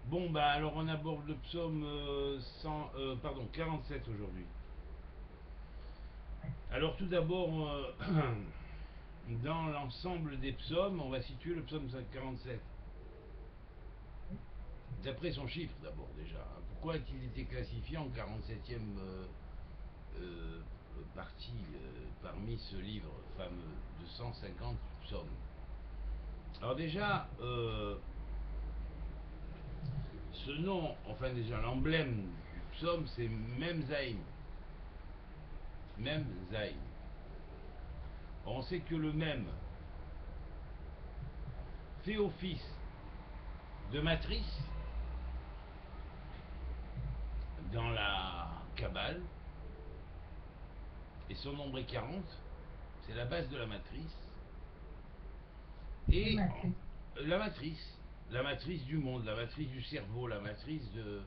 Bon, bah alors on aborde le psaume 47 aujourd'hui. Alors tout d'abord, dans l'ensemble des psaumes, on va situer le psaume 47. D'après son chiffre d'abord déjà. Pourquoi a-t-il été classifié en 47e euh, partie parmi ce livre fameux de 150 psaumes? Alors déjà, ce nom, enfin déjà l'emblème du psaume, c'est Memzaïm. Memzaïm. On sait que le même fait office de matrice dans la Kabbale, et son nombre est 40, c'est la base de la matrice, Quelle et matrice? la matrice du monde, la matrice du cerveau, la matrice de...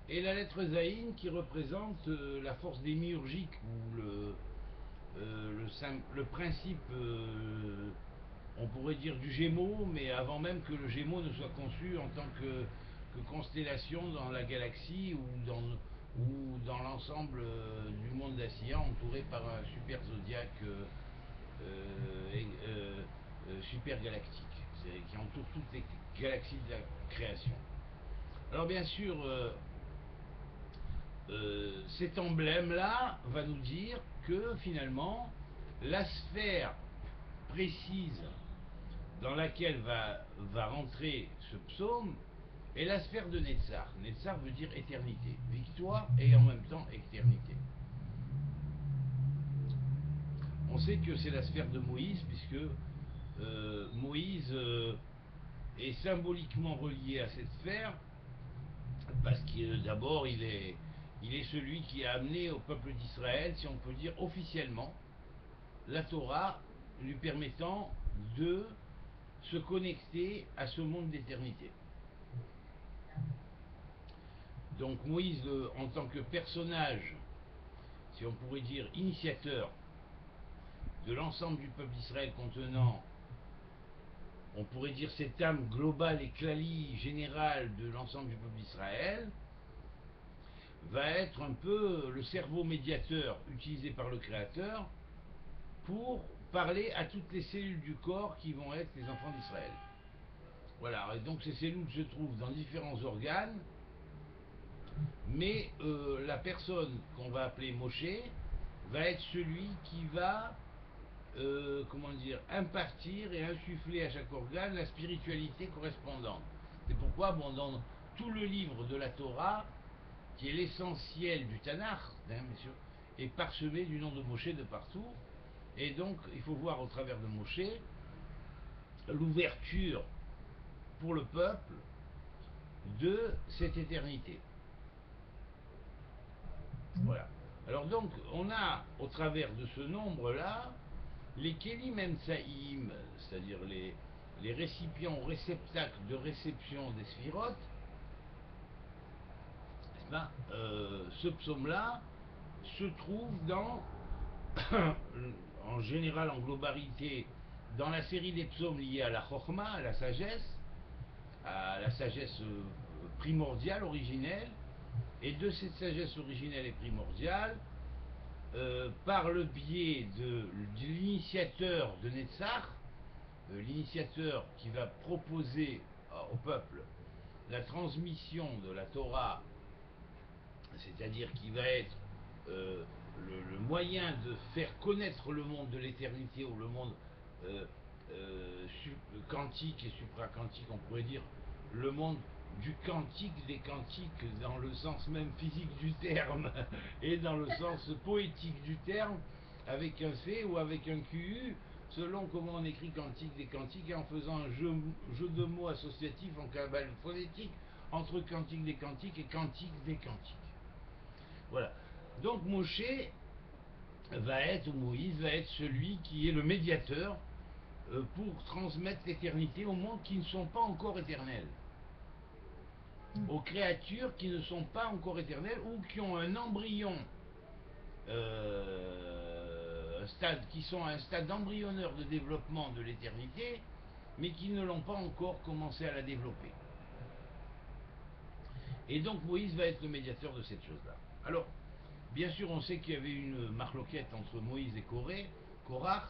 Et la lettre Zaïn qui représente la force démiurgique, ou le principe, on pourrait dire du Gémeaux, mais avant même que le Gémeaux ne soit conçu en tant que constellation dans la galaxie ou dans l'ensemble du monde d'Assia, entouré par un super zodiaque super galactique, qui entoure toutes les galaxies de la création. Alors bien sûr, cet emblème-là va nous dire que finalement, la sphère précise dans laquelle va rentrer ce psaume est la sphère de Netzar. Netzar veut dire éternité, victoire et en même temps éternité. On sait que c'est la sphère de Moïse, puisque Moïse est symboliquement relié à cette sphère, parce que d'abord il est celui qui a amené au peuple d'Israël, si on peut dire officiellement, la Torah lui permettant de se connecter à ce monde d'éternité. Donc Moïse, en tant que personnage, si on pourrait dire initiateur de l'ensemble du peuple d'Israël, contenant, on pourrait dire, cette âme globale et clalie générale de l'ensemble du peuple d'Israël, va être un peu le cerveau médiateur utilisé par le Créateur pour parler à toutes les cellules du corps qui vont être les enfants d'Israël. Voilà, et donc ces cellules se trouvent dans différents organes, mais la personne qu'on va appeler Moshe va être celui qui va, comment dire, impartir et insuffler à chaque organe la spiritualité correspondante. C'est pourquoi, bon, dans tout le livre de la Torah, qui est l'essentiel du Tanakh, hein, messieurs, est parsemé du nom de Moshe de partout. Et donc, il faut voir au travers de Moshe l'ouverture pour le peuple de cette éternité. Voilà. Alors donc, on a au travers de ce nombre-là les Kelim Emsaïm, c'est-à-dire les récipients ou réceptacles de réception des sphirotes. Ben, ce psaume-là se trouve dans, en général, en globalité, dans la série des psaumes liés à la Chokhmah, à la sagesse primordiale, originelle, et de cette sagesse originelle et primordiale, par le biais de l'initiateur de Netzach, l'initiateur qui va proposer au peuple la transmission de la Torah, c'est-à-dire qui va être le moyen de faire connaître le monde de l'éternité, ou le monde euh, quantique et supraquantique, on pourrait dire le monde du quantique des quantiques, dans le sens même physique du terme et dans le sens poétique du terme, avec un C ou avec un QU, selon comment on écrit quantique des quantiques, et en faisant un jeu de mots associatif en cabale phonétique entre quantique des quantiques et quantique des quantiques. Voilà. Donc Moshe va être, ou Moïse va être celui qui est le médiateur pour transmettre l'éternité aux mondes qui ne sont pas encore éternels, aux créatures qui ne sont pas encore éternelles ou qui ont un embryon, qui sont à un stade embryonnaire de développement de l'éternité, mais qui ne l'ont pas encore commencé à la développer. Et donc Moïse va être le médiateur de cette chose-là. Alors, bien sûr, on sait qu'il y avait une marloquette entre Moïse et Korach.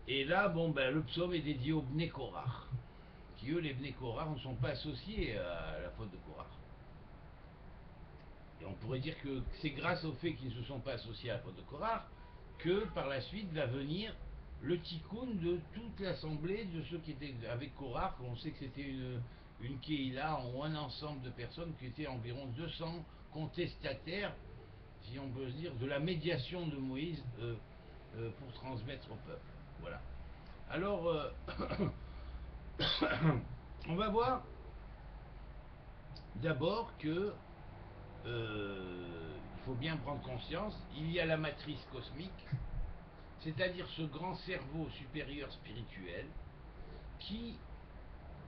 Et là, bon, ben, le psaume est dédié aux Bnei Korach, qui eux, les Bnei Korach, ne sont pas associés à la faute de Korach. Et on pourrait dire que c'est grâce au fait qu'ils ne se sont pas associés à la faute de Korach que par la suite va venir le tikkun de toute l'assemblée de ceux qui étaient avec Korach. On sait que c'était une Kehila ou un ensemble de personnes qui étaient environ 200 contestataires, si on peut se dire, de la médiation de Moïse pour transmettre au peuple. Voilà. Alors, on va voir d'abord que il faut bien prendre conscience, il y a la matrice cosmique, c'est-à-dire ce grand cerveau supérieur spirituel qui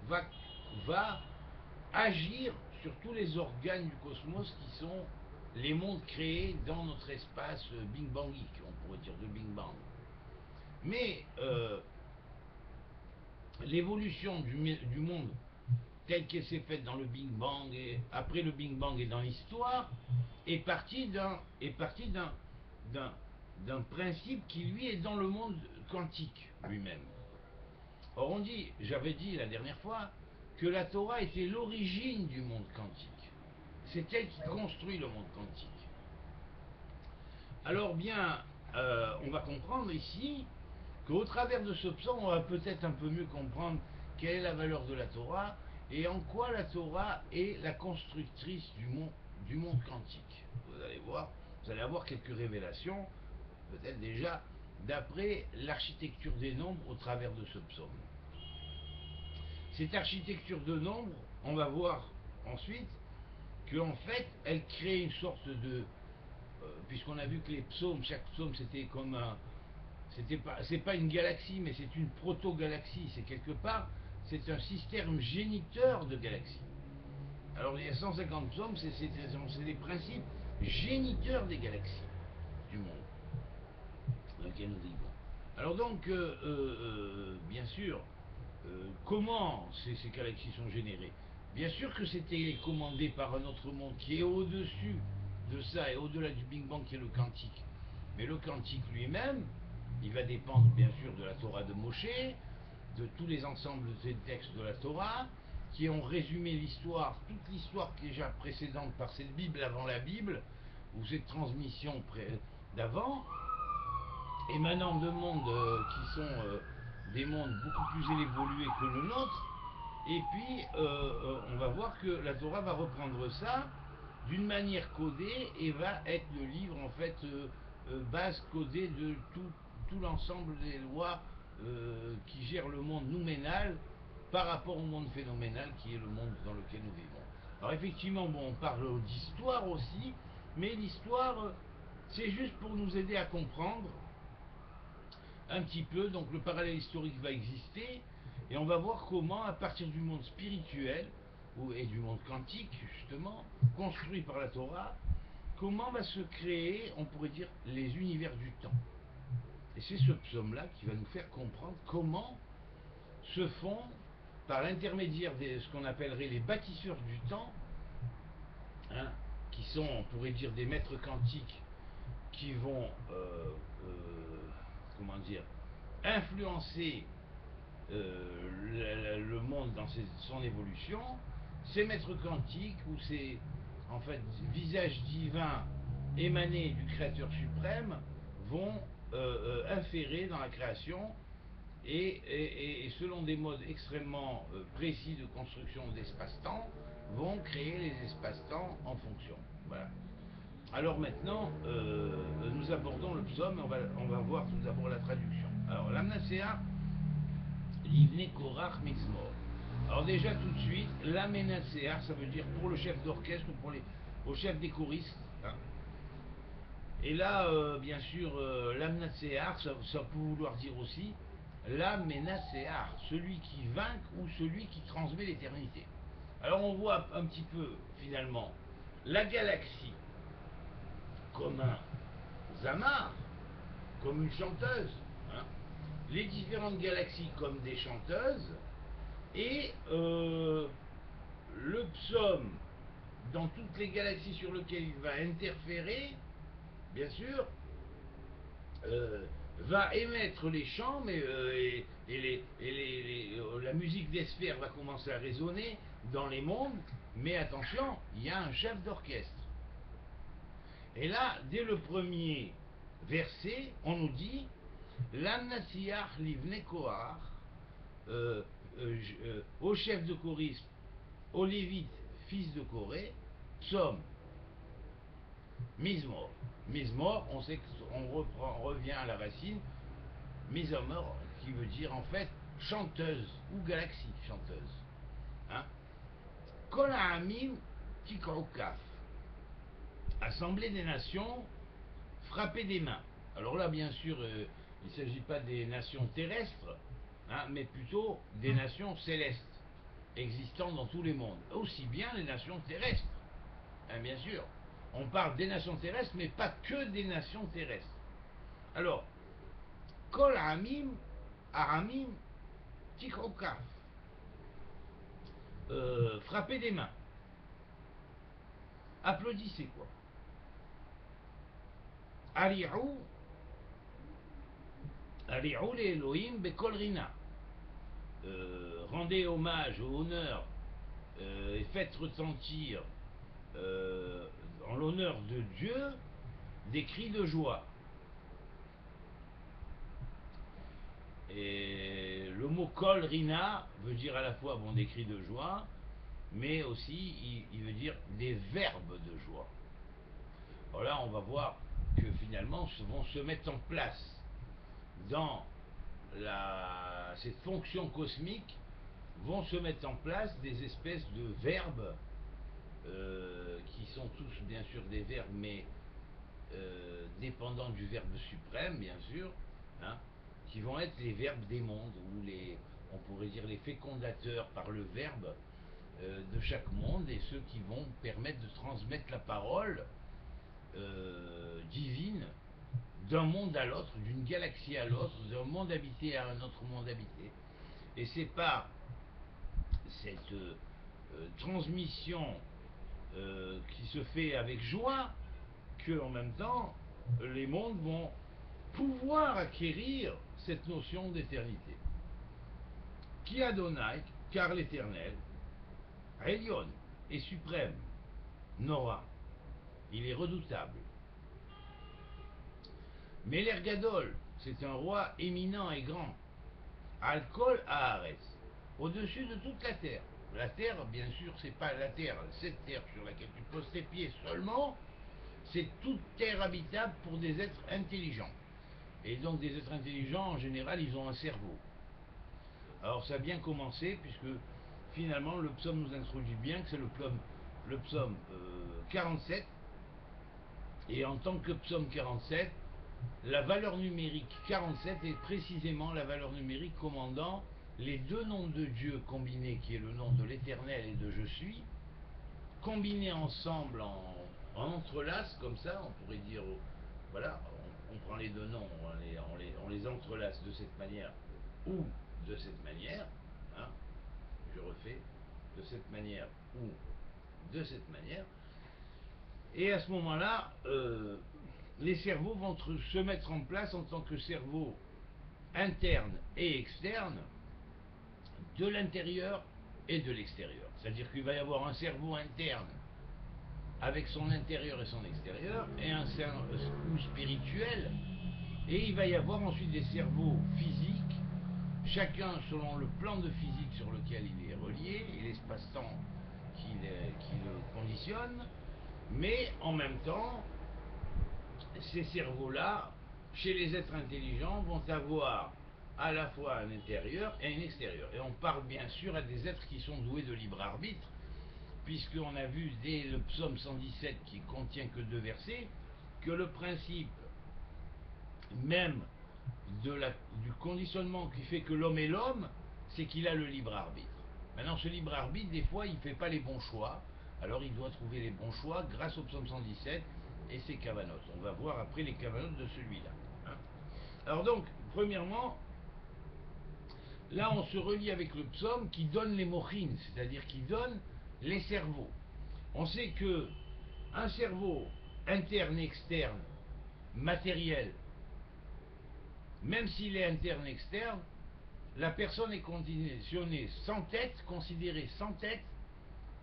va agir sur tous les organes du cosmos qui sont les mondes créés dans notre espace Big Bangique, on pourrait dire de Big Bang. Mais l'évolution du monde telle qu'elle s'est faite dans le Big Bang et après le Big Bang et dans l'histoire est partie d'un principe qui lui est dans le monde quantique lui-même. Or on dit, j'avais dit la dernière fois, que la Torah était l'origine du monde quantique. C'est elle qui construit le monde quantique. Alors bien, on va comprendre ici qu'au travers de ce psaume, on va peut-être un peu mieux comprendre quelle est la valeur de la Torah et en quoi la Torah est la constructrice du monde quantique. Vous allez voir, vous allez avoir quelques révélations, peut-être déjà, d'après l'architecture des nombres au travers de ce psaume. Cette architecture de nombres, on va voir ensuite qu'en fait, elle crée une sorte de... puisqu'on a vu que les psaumes, chaque psaume, c'était comme un... c'est pas une galaxie, mais c'est une proto-galaxie. C'est quelque part, c'est un système géniteur de galaxies. Alors il y a 150 psaumes, c'est des principes géniteurs des galaxies du monde dans lequel nous vivons. Alors donc, bien sûr, comment ces galaxies sont générées? Bien sûr que c'était commandé par un autre monde qui est au-dessus de ça et au-delà du Big Bang qui est le quantique. Mais le quantique lui-même, il va dépendre bien sûr de la Torah de Moshe, de tous les ensembles des textes de la Torah, qui ont résumé l'histoire, toute l'histoire qui est déjà précédente par cette Bible avant la Bible, ou cette transmission d'avant, émanant de mondes qui sont des mondes beaucoup plus évolués que le nôtre. Et puis, on va voir que la Torah va reprendre ça d'une manière codée et va être le livre en fait base codée de tout l'ensemble des lois qui gèrent le monde nouménal par rapport au monde phénoménal qui est le monde dans lequel nous vivons. Alors effectivement, bon, on parle d'histoire aussi, mais l'histoire, c'est juste pour nous aider à comprendre un petit peu, donc le parallèle historique va exister, et on va voir comment, à partir du monde spirituel, et du monde quantique, justement, construit par la Torah, comment va se créer, on pourrait dire, les univers du temps. Et c'est ce psaume-là qui va nous faire comprendre comment se font, par l'intermédiaire de ce qu'on appellerait les bâtisseurs du temps, hein, qui sont, on pourrait dire, des maîtres quantiques qui vont, comment dire, influencer le monde dans son évolution, ces maîtres quantiques ou ces en fait visages divins émanés du Créateur suprême vont inférer dans la création et selon des modes extrêmement précis de construction d'espace-temps vont créer les espaces-temps en fonction. Voilà. Alors maintenant, nous abordons le psaume, on va voir tout d'abord la traduction. Alors, l'amnacéa, l'ivne korach mizmor. Alors déjà tout de suite, l'amenacéa, ça veut dire pour le chef d'orchestre ou au chef des choristes. Hein. Et là, bien sûr, l'amnacéar, ça peut vouloir dire aussi l'amenacéar, celui qui vainc ou celui qui transmet l'éternité. Alors on voit un petit peu, finalement, la galaxie comme un zamar, comme une chanteuse, hein, les différentes galaxies comme des chanteuses, et le psaume, dans toutes les galaxies sur lesquelles il va interférer, bien sûr, va émettre les chants, mais, la musique des sphères va commencer à résonner dans les mondes, mais attention, il y a un chef d'orchestre. Et là, dès le premier verset, on nous dit L'Amnatiach Livne Kohar, au chef de chorisme, au Lévite, fils de Corée, psaume, Mizmor. Mizmor, on sait qu'on revient à la racine, Mizmor, qui veut dire en fait chanteuse ou galaxie chanteuse. Hein? Kol Ha'amim Tikraukaf, Assemblée des nations, frapper des mains. Alors là, bien sûr, il ne s'agit pas des nations terrestres, hein, mais plutôt des nations célestes, existant dans tous les mondes. Aussi bien les nations terrestres, hein, bien sûr. On parle des nations terrestres, mais pas que des nations terrestres. Alors, Kol Amim, Aramim, Tikrokaf, frapper des mains. Applaudissez, quoi. Ari'ou, Ari'ou les Elohim Bekol Rina. Rendez hommage au honneur et faites retentir en l'honneur de Dieu des cris de joie. Et le mot kol rina veut dire à la fois bon, des cris de joie, mais aussi il veut dire des verbes de joie. Alors là, on va voir que finalement vont se mettre en place dans cette fonction cosmique, vont se mettre en place des espèces de verbes qui sont tous bien sûr des verbes, mais dépendants du verbe suprême, bien sûr, hein, qui vont être les verbes des mondes, ou on pourrait dire les fécondateurs par le verbe de chaque monde, et ceux qui vont permettre de transmettre la parole divine d'un monde à l'autre, d'une galaxie à l'autre, d'un monde habité à un autre monde habité. Et c'est par cette transmission qui se fait avec joie que, en même temps, les mondes vont pouvoir acquérir cette notion d'éternité. Qui Adonai, car l'Éternel, Elion, est suprême, Nora, il est redoutable. Mais l'Ergadol, c'est un roi éminent et grand, Alkol Haaretz, au-dessus de toute la terre. La terre, bien sûr, c'est pas la terre, cette terre sur laquelle tu poses tes pieds seulement, c'est toute terre habitable pour des êtres intelligents. Et donc des êtres intelligents, en général, ils ont un cerveau. Alors ça a bien commencé, puisque finalement le psaume nous introduit bien que c'est le psaume 47, et en tant que psaume 47, la valeur numérique 47 est précisément la valeur numérique commandant les deux noms de Dieu combinés, qui est le nom de l'Éternel et de Je suis, combinés ensemble en entrelace, comme ça, on pourrait dire, voilà, on prend les deux noms, on les entrelace de cette manière ou de cette manière, hein, je refais, de cette manière ou de cette manière, et à ce moment-là, les cerveaux vont se mettre en place en tant que cerveau interne et externe, de l'intérieur et de l'extérieur. C'est-à-dire qu'il va y avoir un cerveau interne avec son intérieur et son extérieur, et un cerveau spirituel, et il va y avoir ensuite des cerveaux physiques, chacun selon le plan de physique sur lequel il est relié, et l'espace-temps qui le conditionne, mais en même temps, ces cerveaux-là, chez les êtres intelligents, vont avoir à la fois un intérieur et un extérieur. Et on parle bien sûr à des êtres qui sont doués de libre arbitre, puisqu'on a vu dès le psaume 117, qui contient que 2 versets, que le principe même du conditionnement qui fait que l'homme est l'homme, c'est qu'il a le libre arbitre. Maintenant, ce libre arbitre, des fois, il ne fait pas les bons choix, alors il doit trouver les bons choix grâce au psaume 117 et ses cavanotes. On va voir après les cavanotes de celui-là. Hein. Alors donc, premièrement, là on se relie avec le psaume qui donne les mochines, c'est-à-dire qui donne les cerveaux. On sait que un cerveau interne, externe, matériel, même s'il est interne, externe, la personne est conditionnée sans tête, considérée sans tête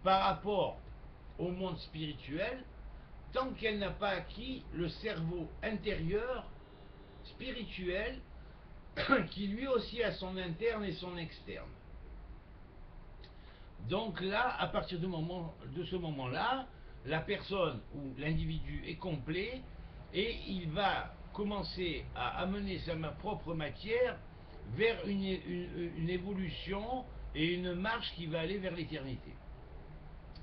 par rapport au monde spirituel, tant qu'elle n'a pas acquis le cerveau intérieur, spirituel, qui lui aussi a son interne et son externe. Donc là, à partir de ce moment-là, la personne ou l'individu est complet et il va commencer à amener sa propre matière vers une évolution et une marche qui va aller vers l'éternité.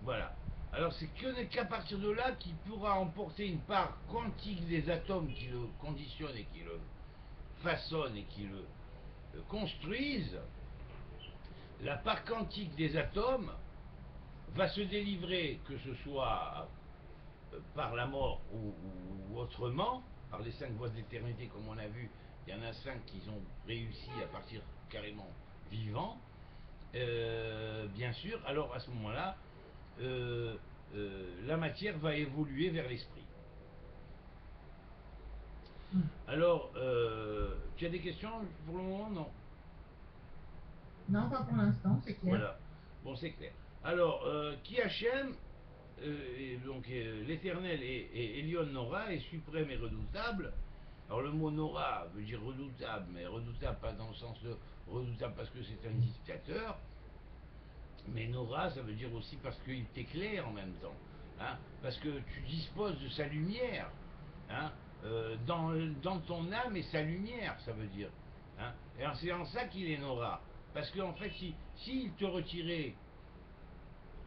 Voilà. Alors c'est qu'à partir de là qu'il pourra emporter une part quantique des atomes qui le conditionnent et qui le façonnent et qui le construisent. La part quantique des atomes va se délivrer, que ce soit par la mort ou autrement, par les 5 voies de l'éternité comme on a vu, il y en a 5 qui ont réussi à partir carrément vivants, bien sûr, alors à ce moment-là, la matière va évoluer vers l'esprit. Alors, tu as des questions pour le moment? Non. Non, pas pour l'instant, c'est clair. Voilà. Bon, c'est clair. Alors, qui Hachem, donc l'éternel et Elion Nora est suprême et redoutable. Alors le mot Nora veut dire redoutable, mais redoutable pas dans le sens de redoutable parce que c'est un dictateur, mais Nora ça veut dire aussi parce qu'il t'éclaire en même temps, hein, parce que tu disposes de sa lumière, hein, dans ton âme et sa lumière, ça veut dire. Hein, et c'est en ça qu'il est Nora. Parce qu'en fait, s'il te retirait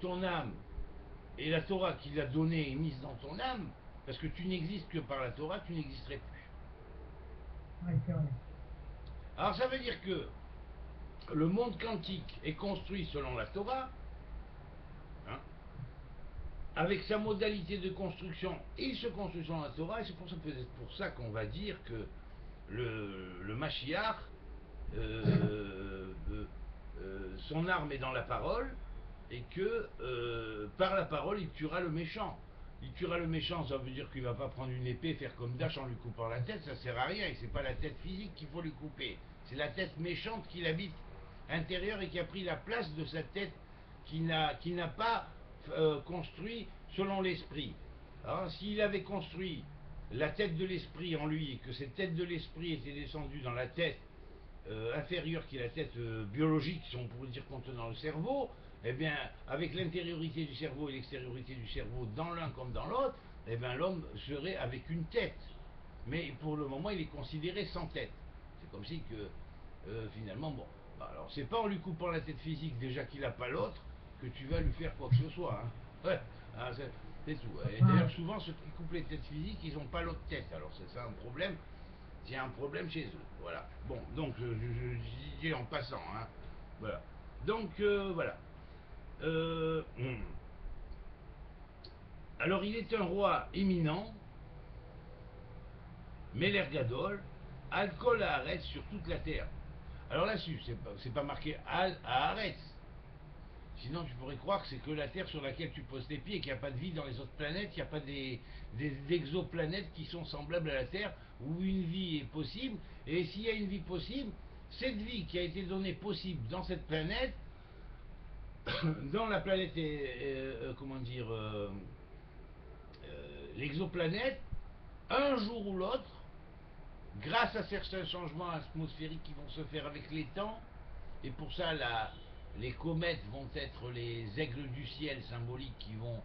ton âme et la Torah qu'il a donnée et mise dans ton âme, parce que tu n'existes que par la Torah, tu n'existerais plus. Oui, c'est vrai. Alors ça veut dire que le monde quantique est construit selon la Torah, hein, avec sa modalité de construction, il se construit selon la Torah, et c'est pour ça qu'on va dire que le Mashiach, son arme est dans la parole, et que par la parole, il tuera le méchant. Il tuera le méchant, ça veut dire qu'il ne va pas prendre une épée, faire comme Dash en lui coupant la tête, ça sert à rien, et c'est pas la tête physique qu'il faut lui couper, c'est la tête méchante qui l'habite intérieure et qui a pris la place de sa tête qui n'a pas construit selon l'esprit. Alors, s'il avait construit la tête de l'esprit en lui, et que cette tête de l'esprit était descendue dans la tête inférieure qui est la tête biologique, si on pourrait dire contenant le cerveau, eh bien, avec l'intériorité du cerveau et l'extériorité du cerveau dans l'un comme dans l'autre, eh bien, l'homme serait avec une tête. Mais pour le moment, il est considéré sans tête. C'est comme si que, finalement, bon, bah, alors c'est pas en lui coupant la tête physique, déjà qu'il n'a pas l'autre, que tu vas lui faire quoi que ce soit. Hein. Ouais, hein, c'est tout. Et d'ailleurs, souvent, ceux qui coupent les têtes physiques, ils n'ont pas l'autre tête. Alors c'est ça un problème. Il y a un problème chez eux. Voilà. Bon, donc je dis en passant. Hein. Voilà. Donc voilà. Euh, alors il est un roi éminent, Meler Gadol, Al-Kol Haaretz sur toute la terre. Alors là-dessus, c'est pas marqué Al Haaretz. Sinon, tu pourrais croire que c'est que la Terre sur laquelle tu poses tes pieds et qu'il n'y a pas de vie dans les autres planètes, il n'y a pas des exoplanètes qui sont semblables à la Terre où une vie est possible. Et s'il y a une vie possible, cette vie qui a été donnée possible dans cette planète, dans la planète, comment dire, l'exoplanète, un jour ou l'autre, grâce à certains changements atmosphériques qui vont se faire avec les temps, et pour ça les comètes vont être les aigles du ciel symboliques qui vont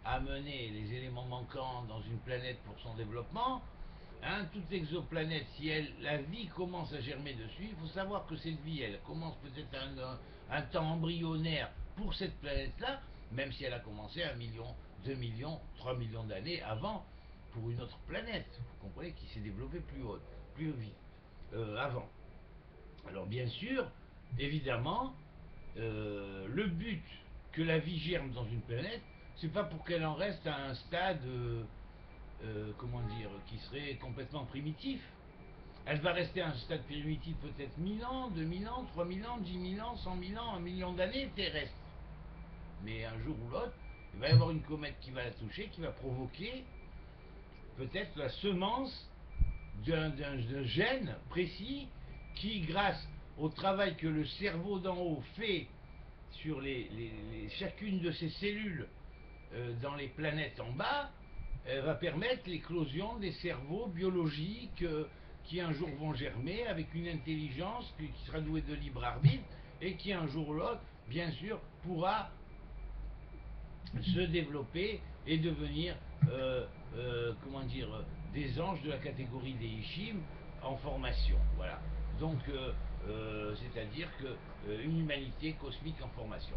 amener les éléments manquants dans une planète pour son développement. Hein, toute exoplanète, si la vie commence à germer dessus, il faut savoir que cette vie, elle commence peut-être un temps embryonnaire pour cette planète-là, même si elle a commencé 1 million, 2 millions, 3 millions d'années avant pour une autre planète, vous comprenez, qui s'est développée plus haute, plus vite, avant. Alors bien sûr, évidemment, le but que la vie germe dans une planète, c'est pas pour qu'elle en reste à un stade, comment dire, qui serait complètement primitif. Elle va rester à un stade primitif peut-être 1000 ans, 2000 ans, 3000 ans, 10 000 ans, 100 000 ans, 1 million d'années terrestres. mais un jour ou l'autre, il va y avoir une comète qui va la toucher, qui va provoquer peut-être la semence d'un gène précis qui, grâce au travail que le cerveau d'en haut fait sur chacune de ces cellules dans les planètes en bas, va permettre l'éclosion des cerveaux biologiques qui un jour vont germer avec une intelligence qui sera douée de libre arbitre et qui un jour ou l'autre, bien sûr, pourra se développer et devenir, comment dire, des anges de la catégorie des Ishim en formation. Voilà. Donc, c'est-à-dire une humanité cosmique en formation.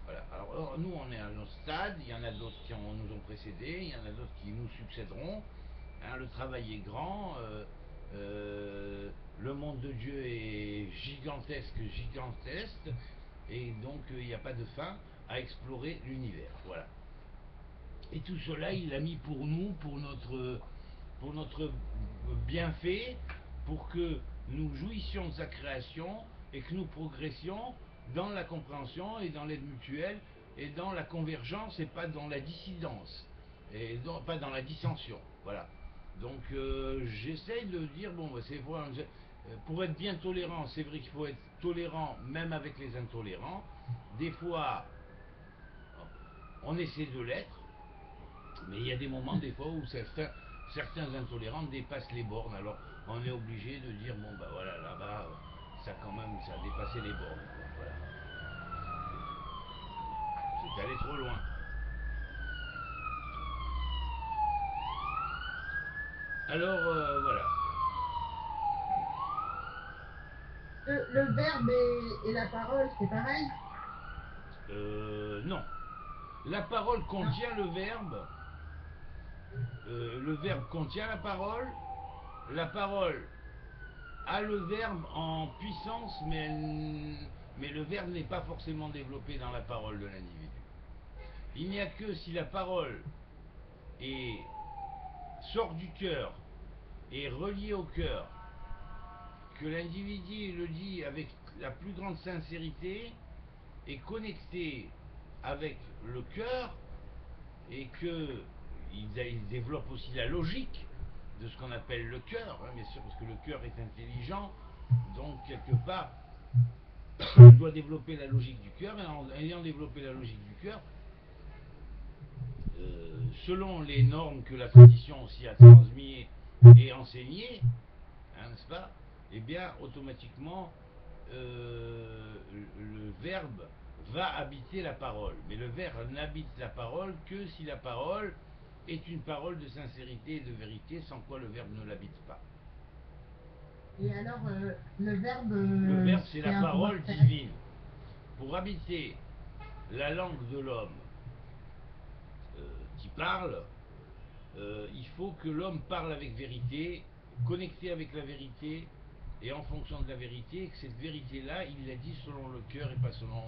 Voilà. Alors, nous, on est à notre stade, il y en a d'autres qui nous ont précédés, il y en a d'autres qui nous succéderont. Hein, le travail est grand, le monde de Dieu est gigantesque, et donc il n'y a pas de fin à explorer l'univers. Voilà. Et tout cela, il l'a mis pour nous, pour notre bienfait, pour que nous jouissions de sa création et que nous progressions dans la compréhension et dans l'aide mutuelle et dans la convergence et pas dans la dissidence et pas dans la dissension. Voilà. Donc j'essaye de dire, bon, c'est vrai, pour être bien tolérant, c'est vrai qu'il faut être tolérant même avec les intolérants. Des fois, on essaie de l'être, mais il y a des moments, des fois, où certains intolérants dépassent les bornes. Alors, on est obligé de dire, bon, bah voilà, là-bas, ça quand même, ça a dépassé les bornes. Voilà. C'est allé trop loin. Alors, voilà. Le verbe et la parole, c'est pareil? Non. La parole contient le verbe. Le verbe contient la parole. La parole a le verbe en puissance, mais le verbe n'est pas forcément développé dans la parole de l'individu. Il n'y a que si la parole sort du cœur et reliée au cœur, que l'individu le dit avec la plus grande sincérité et connecté avec le cœur, et qu'il développe aussi la logique de ce qu'on appelle le cœur, hein, bien sûr, parce que le cœur est intelligent, donc quelque part, on doit développer la logique du cœur, et en ayant développé la logique du cœur, selon les normes que la tradition aussi a transmises et enseignées, hein, n'est-ce pas? Eh bien, automatiquement, le verbe va habiter la parole. Mais le verbe n'habite la parole que si la parole est une parole de sincérité et de vérité, sans quoi le verbe ne l'habite pas. Et alors, le verbe... Le verbe, c'est la parole divine. Pour habiter la langue de l'homme qui parle, il faut que l'homme parle avec vérité, connecté avec la vérité, et en fonction de la vérité, que cette vérité-là, il la dit selon le cœur et pas selon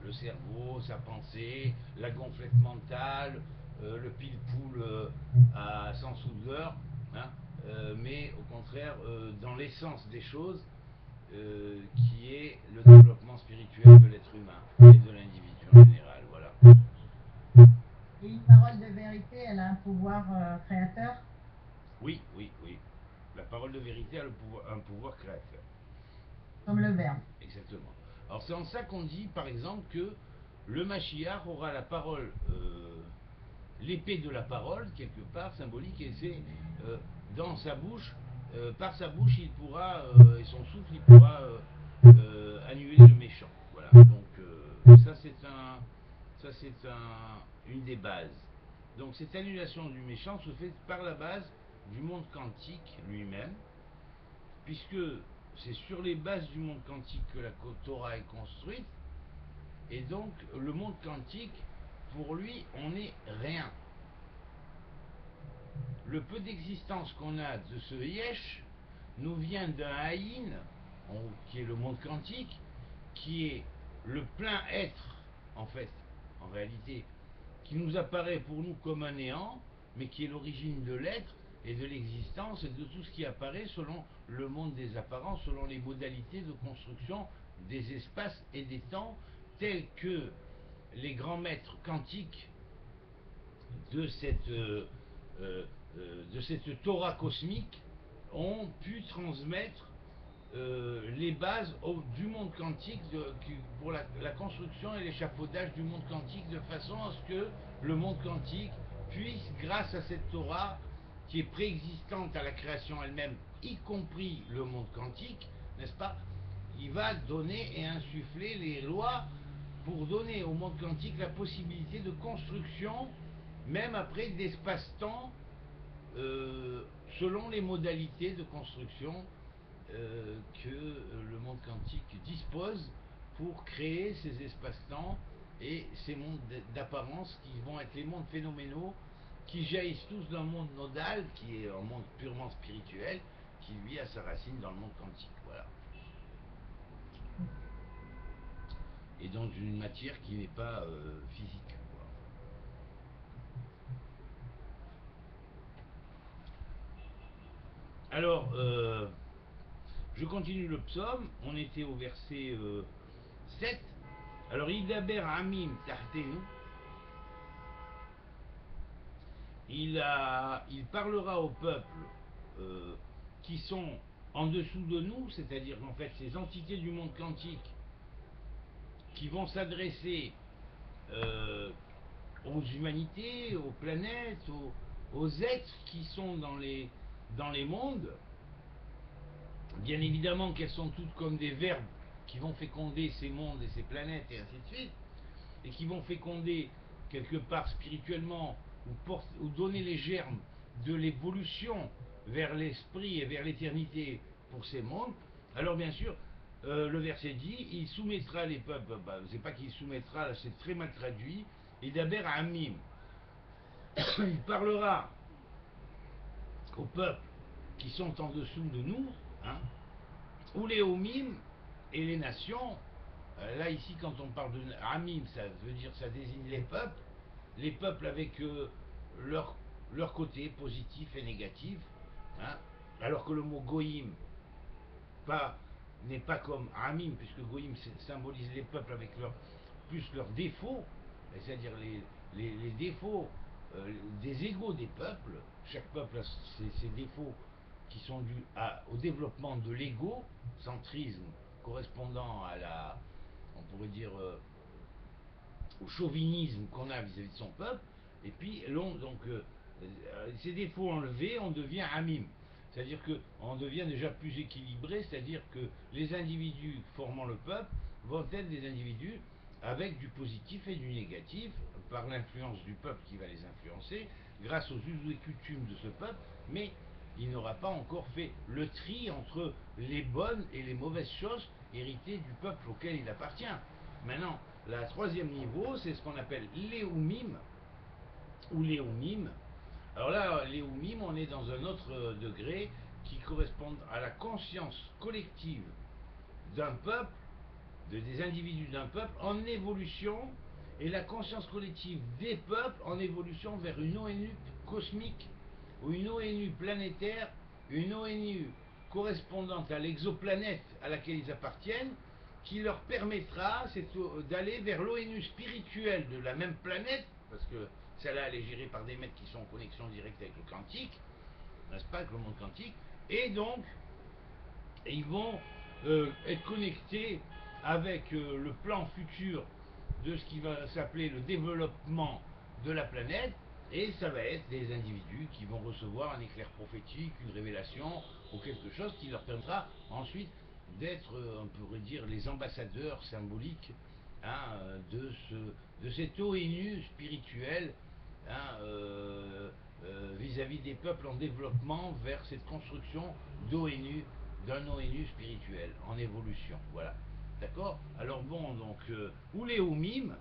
le cerveau, sa pensée, la gonflette mentale, le pile-poule à 100 sous de l'heure, hein, mais au contraire dans l'essence des choses, qui est le développement spirituel de l'être humain et de l'individu en général. Voilà. Et une parole de vérité, elle a un pouvoir créateur? Oui, oui, oui. La parole de vérité a un pouvoir créateur. Comme le verbe. Exactement. Alors c'est en ça qu'on dit, par exemple, que le Mashiach aura la parole, l'épée de la parole, quelque part, symbolique, et c'est dans sa bouche, par sa bouche, il pourra, et son souffle, il pourra annuler le méchant. Voilà. Donc ça c'est une des bases. Donc cette annulation du méchant se fait par la base du monde quantique lui-même, puisque c'est sur les bases du monde quantique que la Torah est construite, et donc le monde quantique, pour lui, on n'est rien. Le peu d'existence qu'on a de ce Yesh nous vient d'un Haïn, qui est le monde quantique, qui est le plein être, en fait, en réalité, qui nous apparaît pour nous comme un néant, mais qui est l'origine de l'être et de l'existence et de tout ce qui apparaît selon le monde des apparences, selon les modalités de construction des espaces et des temps tels que les grands maîtres quantiques de cette, de cette Torah cosmique ont pu transmettre les bases du monde quantique pour la construction et l'échafaudage du monde quantique, de façon à ce que le monde quantique puisse, grâce à cette Torah qui est préexistante à la création elle-même, y compris le monde quantique, n'est-ce pas, il va donner et insuffler les lois pour donner au monde quantique la possibilité de construction, même après d'espace-temps, selon les modalités de construction que le monde quantique dispose pour créer ces espaces-temps et ces mondes d'apparence qui vont être les mondes phénoménaux qui jaillissent tous d'un monde nodal qui est un monde purement spirituel qui lui a sa racine dans le monde quantique, voilà. Et donc d'une matière qui n'est pas physique. Alors, je continue le psaume, on était au verset 7. Alors, Idaber Amim Tahtenu, il parlera aux peuples qui sont en dessous de nous, c'est-à-dire en fait ces entités du monde quantique qui vont s'adresser aux humanités, aux planètes, aux êtres qui sont dans les mondes. Bien évidemment qu'elles sont toutes comme des verbes qui vont féconder ces mondes et ces planètes et ainsi de suite, et qui vont féconder quelque part spirituellement ou donner les germes de l'évolution vers l'esprit et vers l'éternité pour ces mondes. Alors bien sûr, le verset dit, il soumettra les peuples, c'est pas qu'il soumettra, c'est très mal traduit, et d'abord à Amim, il parlera aux peuples qui sont en dessous de nous, hein, ou les Omim et les nations. Là ici quand on parle de Amim, ça veut dire, ça désigne les peuples avec leur côté positif et négatif, hein, alors que le mot Goïm n'est pas comme Amim, puisque Goïm symbolise les peuples avec plus leurs défauts, c'est-à-dire les défauts des égos des peuples. Chaque peuple a ses défauts qui sont dus au développement de l'égocentrisme correspondant on pourrait dire, au chauvinisme qu'on a vis-à-vis de son peuple. Et puis, ces défauts enlevés, on devient amim. C'est-à-dire qu'on devient déjà plus équilibré, c'est-à-dire que les individus formant le peuple vont être des individus avec du positif et du négatif, par l'influence du peuple qui va les influencer, grâce aux us et coutumes de ce peuple, mais il n'aura pas encore fait le tri entre les bonnes et les mauvaises choses héritées du peuple auquel il appartient. Maintenant, la troisième niveau, c'est ce qu'on appelle l'éoumim, ou l'éoumim. Alors là, l'éoumim, on est dans un autre degré qui correspond à la conscience collective d'un peuple, des individus d'un peuple en évolution, et la conscience collective des peuples en évolution vers une ONU cosmique, ou une ONU planétaire, une ONU correspondante à l'exoplanète à laquelle ils appartiennent, qui leur permettra d'aller vers l'ONU spirituelle de la même planète, parce que celle-là, elle est gérée par des maîtres qui sont en connexion directe avec le quantique, n'est-ce pas, avec le monde quantique, et donc, ils vont être connectés avec le plan futur de ce qui va s'appeler le développement de la planète, et ça va être des individus qui vont recevoir un éclair prophétique, une révélation, ou quelque chose qui leur permettra ensuite d'être, on pourrait dire, les ambassadeurs symboliques, hein, de cette ONU spirituelle, hein, vis-à-vis des peuples en développement vers cette construction d'ONU, d'un ONU spirituel en évolution. Voilà. D'accord? Alors bon, donc, ou les Oumim,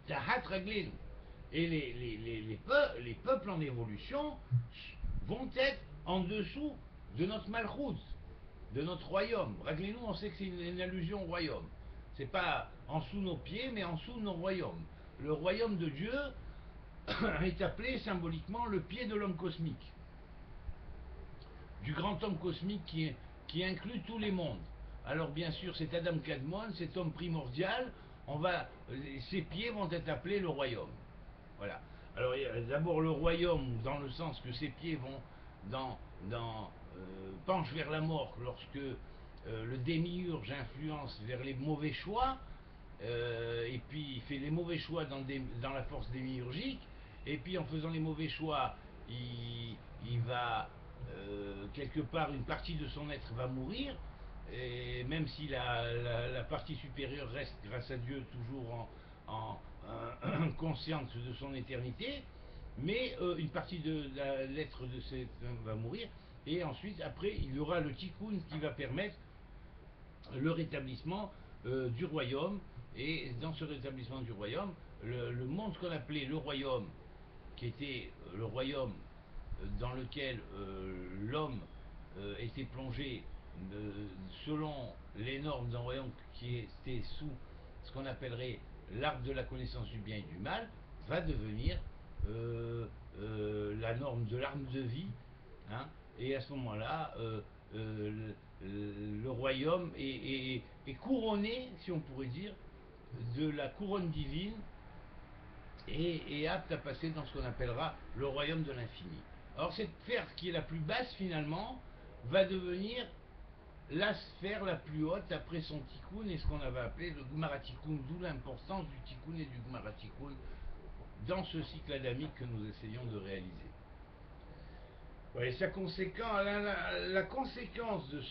Tahat Raglin, et les peuples en évolution vont être en dessous de notre Malchut, de notre royaume. Raglinu, on sait que c'est une allusion au royaume. C'est pas en dessous nos pieds, mais en dessous de nos royaumes. Le royaume de Dieu est appelé symboliquement le pied de l'homme cosmique, du grand homme cosmique qui inclut tous les mondes. Alors bien sûr, cet Adam Kadmon, cet homme primordial, ces pieds vont être appelés le royaume. Voilà. Alors il y a d'abord le royaume dans le sens que ses pieds vont penchent vers la mort lorsque le démiurge influence vers les mauvais choix, et puis il fait les mauvais choix dans la force démiurgique, et puis en faisant les mauvais choix, il va quelque part une partie de son être va mourir, et même si la partie supérieure reste grâce à Dieu toujours consciente de son éternité, mais une partie de l'être de cet homme va mourir, et ensuite après il y aura le tikkun qui va permettre le rétablissement du royaume, et dans ce rétablissement du royaume, le monde qu'on appelait le royaume, qui était le royaume dans lequel l'homme était plongé selon les normes d'un royaume qui était sous ce qu'on appellerait l'arbre de la connaissance du bien et du mal, va devenir la norme de l'arme de vie, hein, et à ce moment-là, le royaume est couronné, si on pourrait dire, de la couronne divine, et apte à passer dans ce qu'on appellera le royaume de l'infini. Alors cette sphère qui est la plus basse finalement va devenir la sphère la plus haute après son tikkun, et ce qu'on avait appelé le Gmara-Tikkun, d'où l'importance du tikkun et du Gmara-Tikkun dans ce cycle adamique que nous essayons de réaliser. Ouais, la conséquence de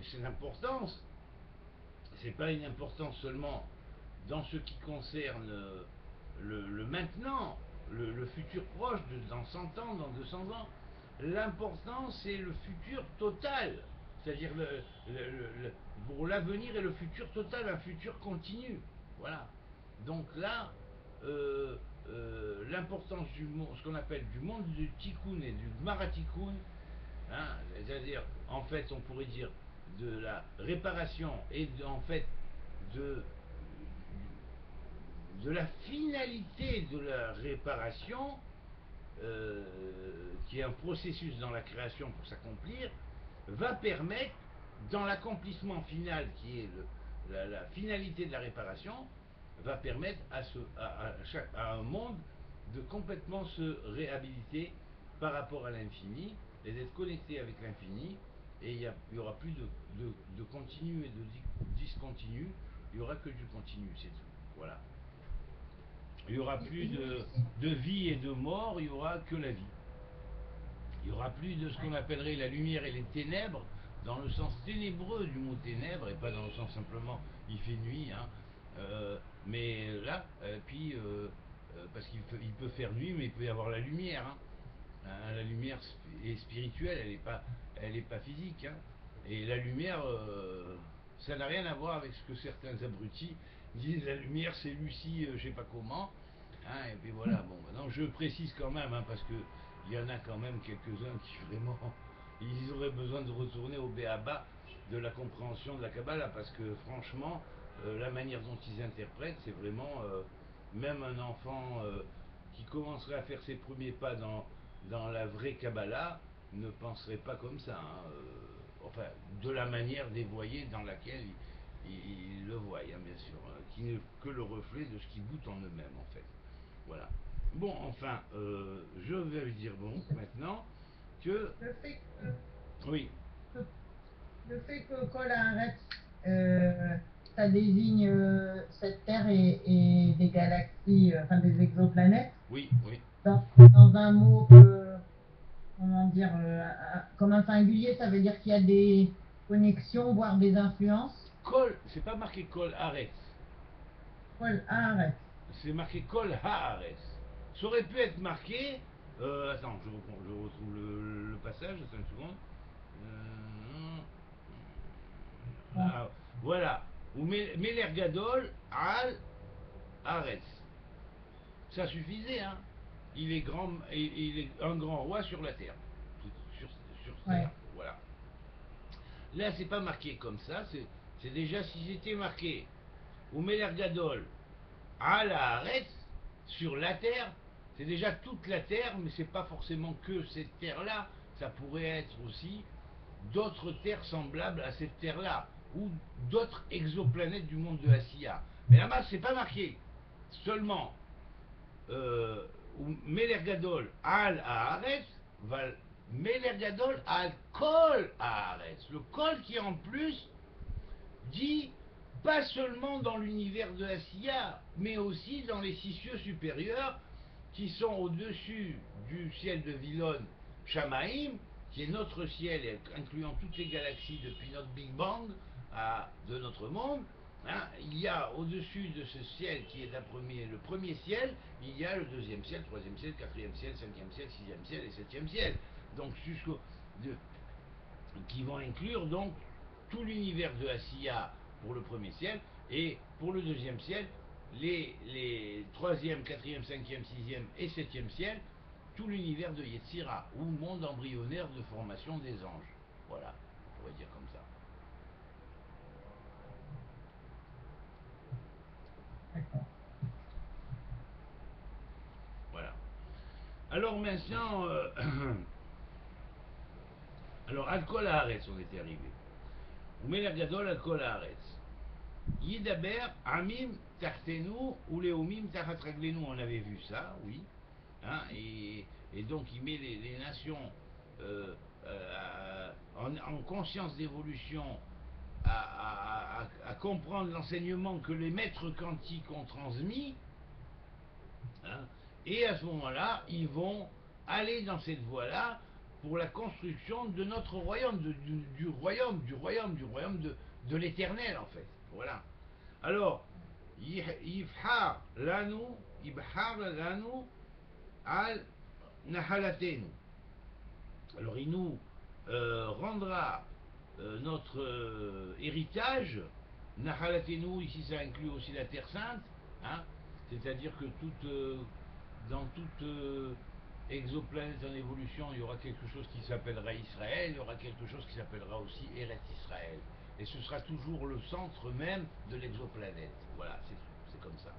cette importance, c'est pas une importance seulement dans ce qui concerne le maintenant, le futur proche, dans 100 ans, dans 200 ans. L'important, c'est le futur total, c'est-à-dire pour l'avenir et le futur total, un futur continu. Voilà. Donc là, l'importance du monde, ce qu'on appelle du monde du tikkun et du Gmara-Tikkun, hein, c'est-à-dire, en fait, on pourrait dire de la réparation et en fait de la finalité de la réparation, qui est un processus dans la création pour s'accomplir, va permettre, dans l'accomplissement final qui est la finalité de la réparation, va permettre à un monde de complètement se réhabiliter par rapport à l'infini, et d'être connecté avec l'infini, et il n'y aura plus de continu et de discontinu, il n'y aura que du continu, c'est tout. Voilà. Il n'y aura plus de vie et de mort, il n'y aura que la vie. Il n'y aura plus de ce qu'on appellerait la lumière et les ténèbres, dans le sens ténébreux du mot ténèbres, et pas dans le sens simplement il fait nuit, hein. Mais là, parce qu'il peut faire nuit, mais il peut y avoir la lumière, hein. La lumière est spirituelle, elle est pas physique, hein. Et la lumière, ça n'a rien à voir avec ce que certains abrutis disent. La lumière, c'est Lucie, je sais pas comment, hein. Et puis voilà. Bon, maintenant je précise quand même, hein, parce que il y en a quand même quelques-uns qui vraiment, ils auraient besoin de retourner au béaba de la compréhension de la Kabbalah, parce que franchement, la manière dont ils interprètent, c'est vraiment, même un enfant qui commencerait à faire ses premiers pas dans la vraie Kabbalah ne penserait pas comme ça, hein, enfin, de la manière dévoyée dans laquelle ils le voient, hein, bien sûr, hein, qui n'est que le reflet de ce qu'ils goûtent en eux-mêmes, en fait. Voilà. Bon, enfin, je vais dire bon maintenant que Le fait oui, que, le fait que Kol Haaretz, ça désigne cette Terre et des galaxies, enfin des exoplanètes, oui, oui. dans un mot comment dire, comme un singulier, ça veut dire qu'il y a des connexions, voire des influences. Kol, c'est pas marqué Kol Haaretz, Kol Haaretz. c'est marqué Kol Haaretz. Ça aurait pu être marqué. Attends, je retrouve le passage, 5 secondes. Bon, Ah, voilà. Ou Meler Gadol Al Haaretz. Ça suffisait, hein. Il est un grand roi sur la terre. Sur, sur ouais. terre, voilà. Là, c'est pas marqué comme ça, c'est déjà si c'était marqué ou Meler Gadol à la Haaretz, sur la terre, c'est déjà toute la terre, mais c'est pas forcément que cette terre-là, ça pourrait être aussi d'autres terres semblables à cette terre-là. ou d'autres exoplanètes du monde de Asiya. Mais là-bas, c'est pas marqué. Seulement, Meler Gadol al Haaretz, Meler Gadol al Kol Haaretz. Le Kol qui en plus dit pas seulement dans l'univers de Asiya, mais aussi dans les 6 cieux supérieurs qui sont au-dessus du ciel de Villon Shamaim, qui est notre ciel, incluant toutes les galaxies depuis notre Big Bang de notre monde. Hein, il y a au-dessus de ce ciel qui est le premier ciel, il y a le deuxième ciel, troisième ciel, quatrième ciel, cinquième ciel, sixième ciel et septième ciel. Donc qui vont inclure donc tout l'univers de Asiya pour le premier ciel, et pour le deuxième ciel, les troisième, quatrième, cinquième, sixième et septième ciel, tout l'univers de Yetzira, ou monde embryonnaire de formation des anges. Voilà, on pourrait dire comme ça. Voilà. Alors maintenant, alors Al-Kol Haaretz, on était arrivé. Umeler Gadol Al-Kol Haaretz. Yidaber Amim Tartenu ou Leomim Tachat Raglenu, on avait vu ça, oui. Hein, et donc il met les nations en conscience d'évolution à comprendre l'enseignement que les maîtres quantiques ont transmis, hein, et à ce moment-là, ils vont aller dans cette voie-là pour la construction de notre royaume, du royaume de l'éternel en fait. Voilà. Alors, Yibhar lanu al nahalatenu. Alors il nous rendra notre héritage. Nahalatenu, ici ça inclut aussi la Terre Sainte, hein, c'est-à-dire que dans toute exoplanète en évolution, il y aura quelque chose qui s'appellera Israël, il y aura quelque chose qui s'appellera aussi Eretz Israël. Et ce sera toujours le centre même de l'exoplanète. Voilà, c'est comme ça.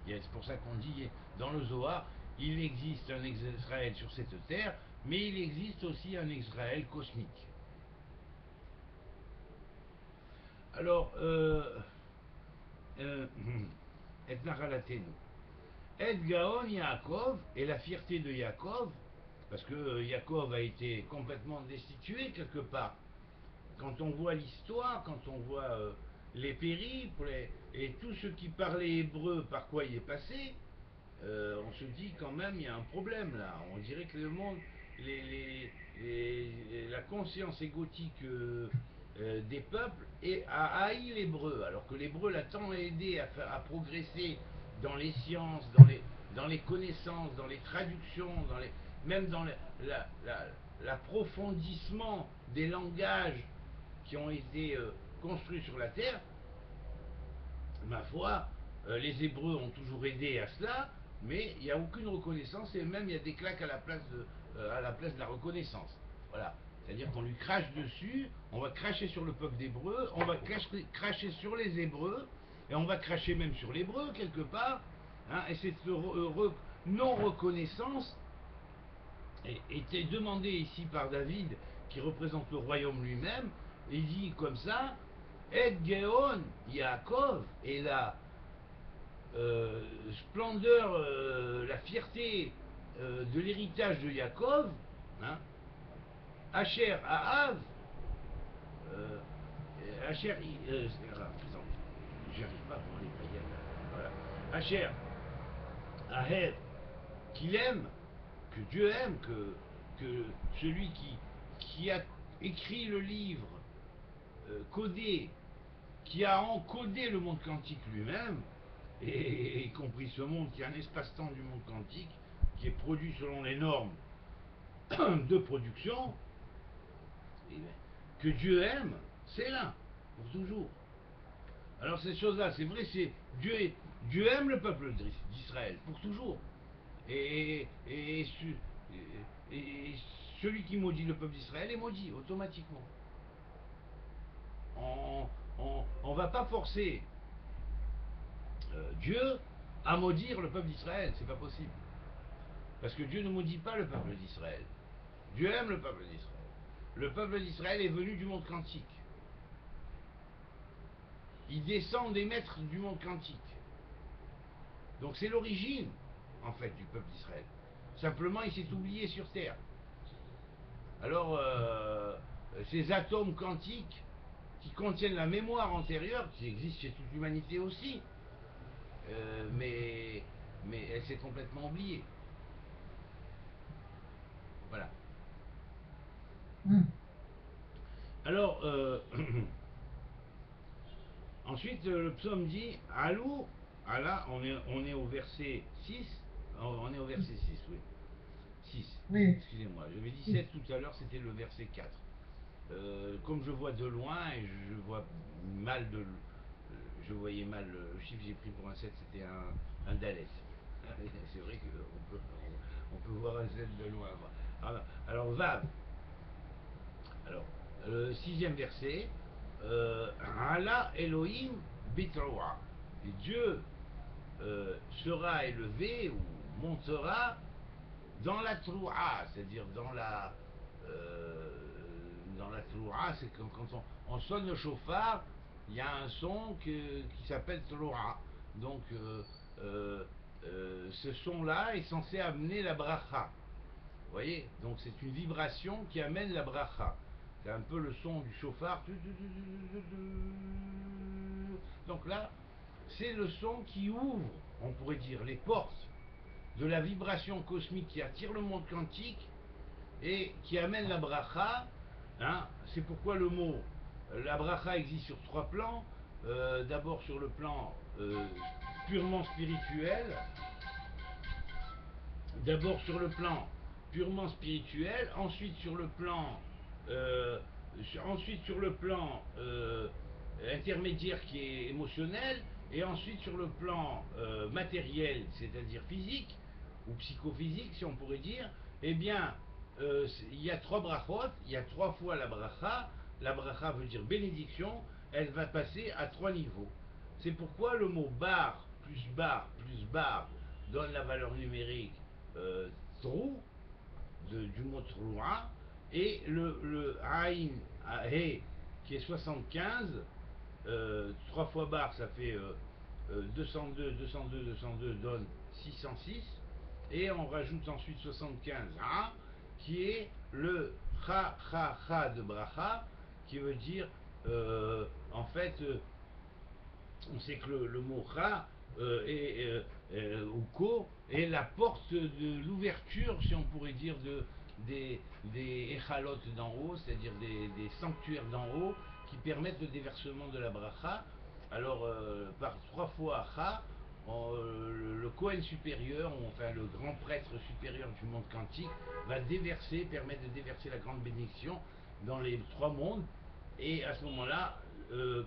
C'est pour ça qu'on dit dans le Zohar, il existe un Israël sur cette terre, mais il existe aussi un Israël cosmique. Alors, et Nachalatenu. Et Gaon Yaakov, et la fierté de Yaakov, parce que Yaakov a été complètement destitué quelque part. Quand on voit l'histoire, quand on voit les périples et tout ce qui parlait hébreu, par quoi il est passé, on se dit quand même il y a un problème là. On dirait que le monde, la conscience égotique des peuples a haï l'hébreu, alors que l'hébreu l'a tant aidé à progresser dans les sciences, dans les connaissances, dans les traductions, même dans l'approfondissement des langages qui ont été construits sur la terre. Ma foi, les Hébreux ont toujours aidé à cela, mais il n'y a aucune reconnaissance, et même il y a des claques à la place de la reconnaissance. Voilà. C'est-à-dire qu'on lui crache dessus, on va cracher sur le peuple d'Hébreux, on va cracher sur les Hébreux, et on va cracher même sur l'Hébreu quelque part, hein, et cette non-reconnaissance était demandée ici par David, qui représente le royaume lui-même, et il dit comme ça, Et Geon Yaakov, et la splendeur, la fierté de l'héritage de Yaakov, hein, Asher Ahav, Asher, j'arrive pas à prendre les paillettes, voilà, Asher Ahev, qu'il aime, que Dieu aime, que celui qui a écrit le livre, codé, qui a encodé le monde quantique lui-même, et y compris ce monde qui est un espace-temps du monde quantique, qui est produit selon les normes de production, que Dieu aime, c'est là, pour toujours. Alors ces choses-là, c'est vrai, Dieu aime le peuple d'Israël, pour toujours. Et celui qui maudit le peuple d'Israël est maudit automatiquement. On ne va pas forcer Dieu à maudire le peuple d'Israël, c'est pas possible. Parce que Dieu ne maudit pas le peuple d'Israël. Dieu aime le peuple d'Israël. Le peuple d'Israël est venu du monde quantique. il descend des maîtres du monde quantique. Donc c'est l'origine, en fait, du peuple d'Israël. Simplement, il s'est oublié sur Terre. Alors, ces atomes quantiques qui contiennent la mémoire antérieure, qui existe chez toute l'humanité aussi, mais elle s'est complètement oubliée. Voilà. Alors, ensuite, le psaume dit Alou, Allah, on est au verset 6. On est au verset 6, oui. 6. Oui. Excusez-moi, j'avais dit 7 tout à l'heure, c'était le verset 4. Comme je vois de loin et je vois mal je voyais mal le chiffre que j'ai pris pour un 7, c'était un Dalet. C'est vrai on peut voir un 7 de loin. Alors Vav. Alors, le 6e verset, Allah Elohim Bitroa. Et Dieu sera élevé ou montera dans la troua, c'est-à-dire dans la troua, c'est comme quand on sonne le chauffard, il y a un son qui s'appelle troua. Donc ce son-là est censé amener la bracha. Vous voyez? Donc c'est une vibration qui amène la bracha. C'est un peu le son du chauffard. Donc là, c'est le son qui ouvre, on pourrait dire, les portes de la vibration cosmique qui attire le monde quantique et qui amène la bracha. Hein, c'est pourquoi le mot, la bracha existe sur 3 plans. D'abord sur le plan purement spirituel. D'abord sur le plan purement spirituel, ensuite sur le plan intermédiaire qui est émotionnel, et ensuite sur le plan matériel, c'est-à-dire physique ou psychophysique si on pourrait dire. Eh bien il y a 3 brachot, il y a 3 fois la bracha veut dire bénédiction, elle va passer à 3 niveaux. C'est pourquoi le mot bar plus bar plus bar donne la valeur numérique trou du mot troua, et le aïn he qui est 75, 3 fois bar ça fait 202 donne 606, et on rajoute ensuite 75 ha qui est le cha de bracha, qui veut dire en fait on sait que le mot cha ou ko est la porte de l'ouverture, si on pourrait dire, des échalotes d'en haut, c'est-à-dire des sanctuaires d'en haut qui permettent le déversement de la bracha. Alors par 3 fois cha, le Kohen supérieur, ou enfin le grand prêtre supérieur du monde quantique, va permettre de déverser la grande bénédiction dans les 3 mondes. Et à ce moment-là,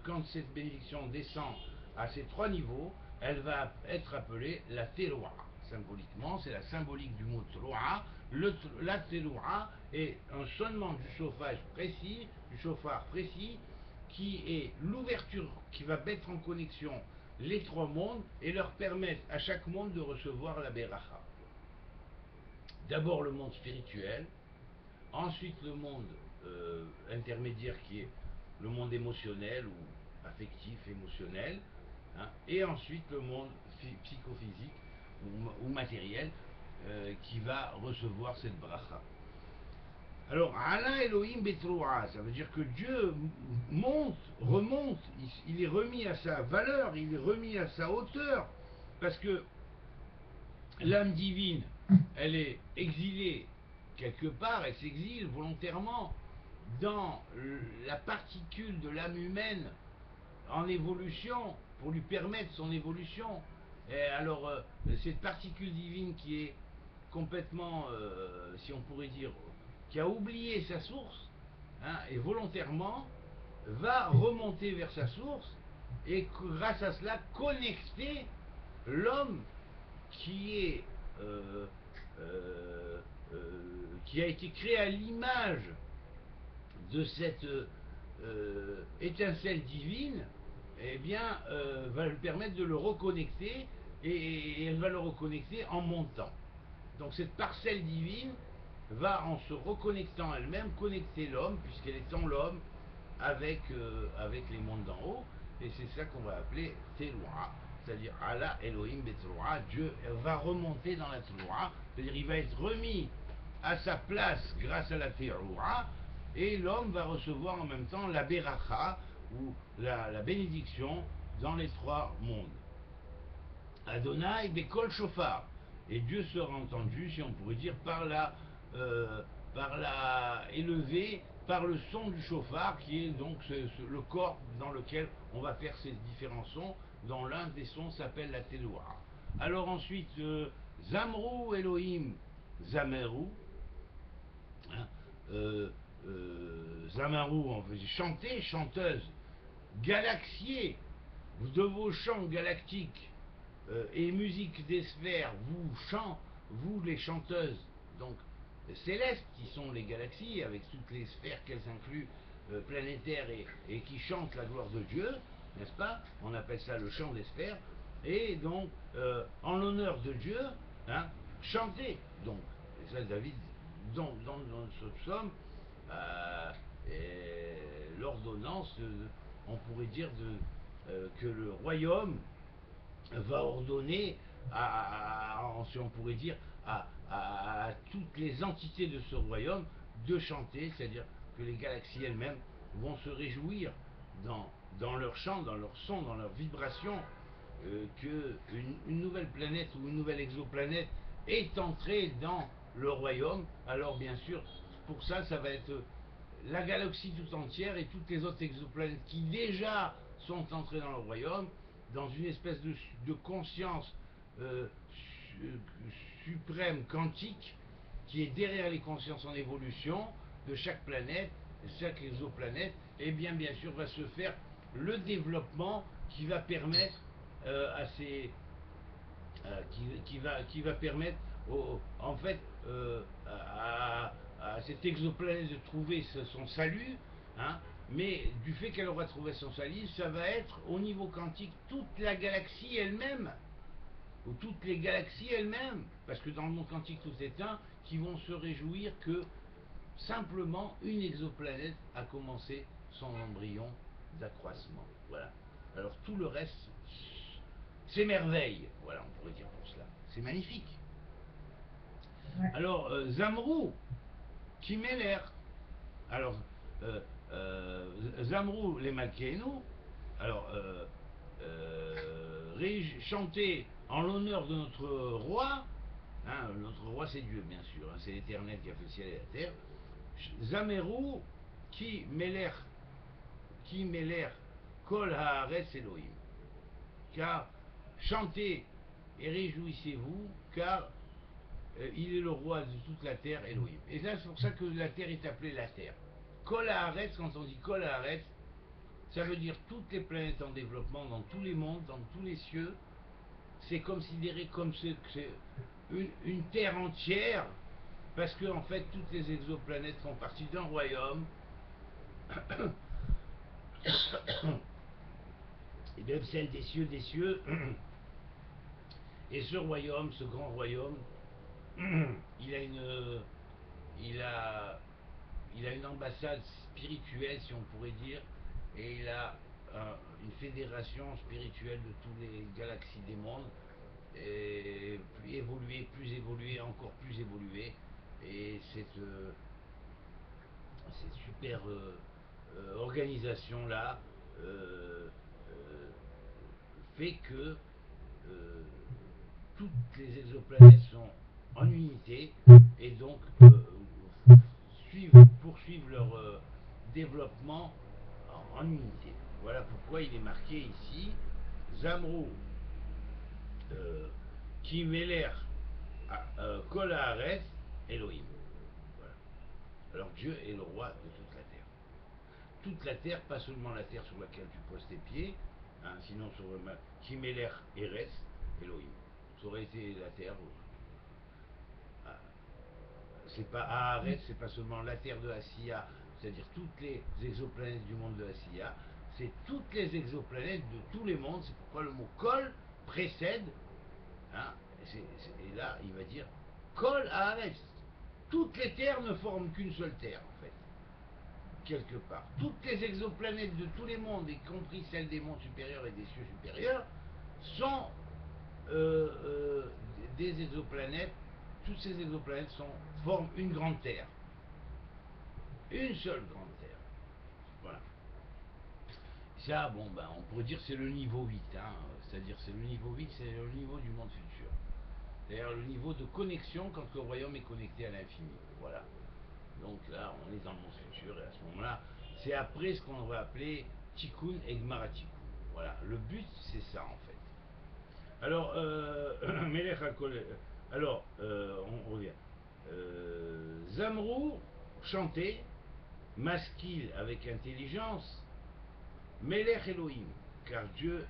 quand cette bénédiction descend à ces 3 niveaux, elle va être appelée la teroua. Symboliquement, c'est la symbolique du mot teroua. La teroua est un sonnement du chauffard précis, qui est l'ouverture qui va mettre en connexion les 3 mondes et leur permettre à chaque monde de recevoir la beracha. D'abord le monde spirituel, ensuite le monde intermédiaire qui est le monde émotionnel ou affectif, émotionnel, hein, et ensuite le monde psychophysique ou matériel qui va recevoir cette bracha. Alors, Allah Elohim Betroa, ça veut dire que Dieu remonte, il est remis à sa valeur, il est remis à sa hauteur, parce que l'âme divine, elle est exilée quelque part, elle s'exile volontairement dans la particule de l'âme humaine en évolution, pour lui permettre son évolution. Et alors, cette particule divine qui est complètement, si on pourrait dire, qui a oublié sa source, hein, et volontairement va remonter vers sa source, et grâce à cela connecter l'homme qui est qui a été créé à l'image de cette étincelle divine, eh bien, va lui permettre de le reconnecter, et elle va le reconnecter en montant. Donc cette parcelle divine va, en se reconnectant elle-même, connecter l'homme, puisqu'elle est en l'homme avec les mondes d'en haut, et c'est ça qu'on va appeler Teloua, c'est-à-dire Allah Elohim Betloua, Dieu va remonter dans la Teloua, c'est-à-dire il va être remis à sa place grâce à la Teloua, et l'homme va recevoir en même temps la Beracha, ou la bénédiction dans les trois mondes. Adonai Bekol Shofar, et Dieu sera entendu, si on pourrait dire, par la élevé, par le son du chauffard, qui est donc le corps dans lequel on va faire ces différents sons, dont l'un des sons s'appelle la Teloua. Alors ensuite, Zamrou Elohim Zameru, hein, Zamarou, on veut dire chanter, chanteuse, galaxier, de vos chants galactiques et musique des sphères, vous les chanteuses, donc célestes, qui sont les galaxies, avec toutes les sphères qu'elles incluent, planétaires, et qui chantent la gloire de Dieu, n'est-ce pas? On appelle ça le chant des sphères, et donc, en l'honneur de Dieu, hein, chantez, donc, et ça David, dans ce psaume, l'ordonnance, on pourrait dire, que le royaume va ordonner si on pourrait dire, à toutes les entités de ce royaume de chanter, c'est-à-dire que les galaxies elles-mêmes vont se réjouir dans leur chant, dans leur son, dans leur vibration, qu'une nouvelle planète ou une nouvelle exoplanète est entrée dans le royaume. Alors bien sûr, pour ça, ça va être la galaxie tout entière et toutes les autres exoplanètes qui déjà sont entrées dans le royaume, dans une espèce de conscience suprême quantique qui est derrière les consciences en évolution de chaque planète, de chaque exoplanète, et bien sûr va se faire le développement qui va permettre à ces qui va permettre en fait à cette exoplanète de trouver son salut, hein, mais du fait qu'elle aura trouvé son salut, ça va être au niveau quantique toute la galaxie elle-même, ou toutes les galaxies elles-mêmes, parce que dans le monde quantique tout est un, qui vont se réjouir que simplement une exoplanète a commencé son embryon d'accroissement. Voilà. Alors tout le reste, c'est merveille. Voilà, on pourrait dire pour cela. C'est magnifique. Ouais. Alors, Zamrou, qui met l'air. Alors, Zamrou, les Malkéenu, alors, chanter en l'honneur de notre roi, hein, notre roi c'est Dieu bien sûr, hein, c'est l'Éternel qui a fait le ciel et la terre. Zamerou, qui mêlèrent Kol Haaretz Elohim, car chantez et réjouissez-vous, car il est le roi de toute la terre, Elohim. Et là, c'est pour ça que la terre est appelée la terre. Kol Haaretz, quand on dit Kol Haaretz, ça veut dire toutes les planètes en développement, dans tous les mondes, dans tous les cieux. C'est considéré comme une terre entière, parce que en fait, toutes les exoplanètes font partie d'un royaume. Et même celle des cieux, et ce royaume, ce grand royaume, il a une ambassade spirituelle, si on pourrait dire, et il a une fédération spirituelle de toutes les galaxies des mondes, et plus évoluée, encore plus évoluée, et cette super organisation là fait que toutes les exoplanètes sont en unité et donc poursuivent leur développement en unité. Voilà pourquoi il est marqué ici Zamrou qui mêler Kol Haaretz Elohim. Voilà. Alors Dieu est le roi de toute la terre. Toute la terre, pas seulement la terre sur laquelle tu poses tes pieds, hein, sinon sur le qui mêler Eretz Elohim. Ça aurait été la terre. C'est pas Haaretz, c'est pas seulement la terre de Asiya, c'est-à-dire toutes les exoplanètes du monde de Asiya, c'est toutes les exoplanètes de tous les mondes. C'est pourquoi le mot Kol précède, hein, et là il va dire Kol Haaretz. Toutes les terres ne forment qu'une seule terre en fait. quelque part. Toutes les exoplanètes de tous les mondes, y compris celles des mondes supérieurs et des cieux supérieurs, sont des exoplanètes. Toutes ces exoplanètes forment une grande Terre. Une seule grande Terre. Voilà. Ça, bon, ben, on pourrait dire c'est le niveau 8. Hein. C'est-à-dire c'est le niveau 8, c'est le niveau du monde futur. C'est-à-dire le niveau de connexion quand le royaume est connecté à l'infini. Voilà. Donc là, on est dans le monde futur, et à ce moment-là, c'est après ce qu'on va appeler Tikkun et Gemara Tikkun. Voilà. Le but, c'est ça, en fait. Alors, Melech HaKol, alors, on revient. Zamrou chantait, Maskil avec intelligence, Melech Elohim, car Dieu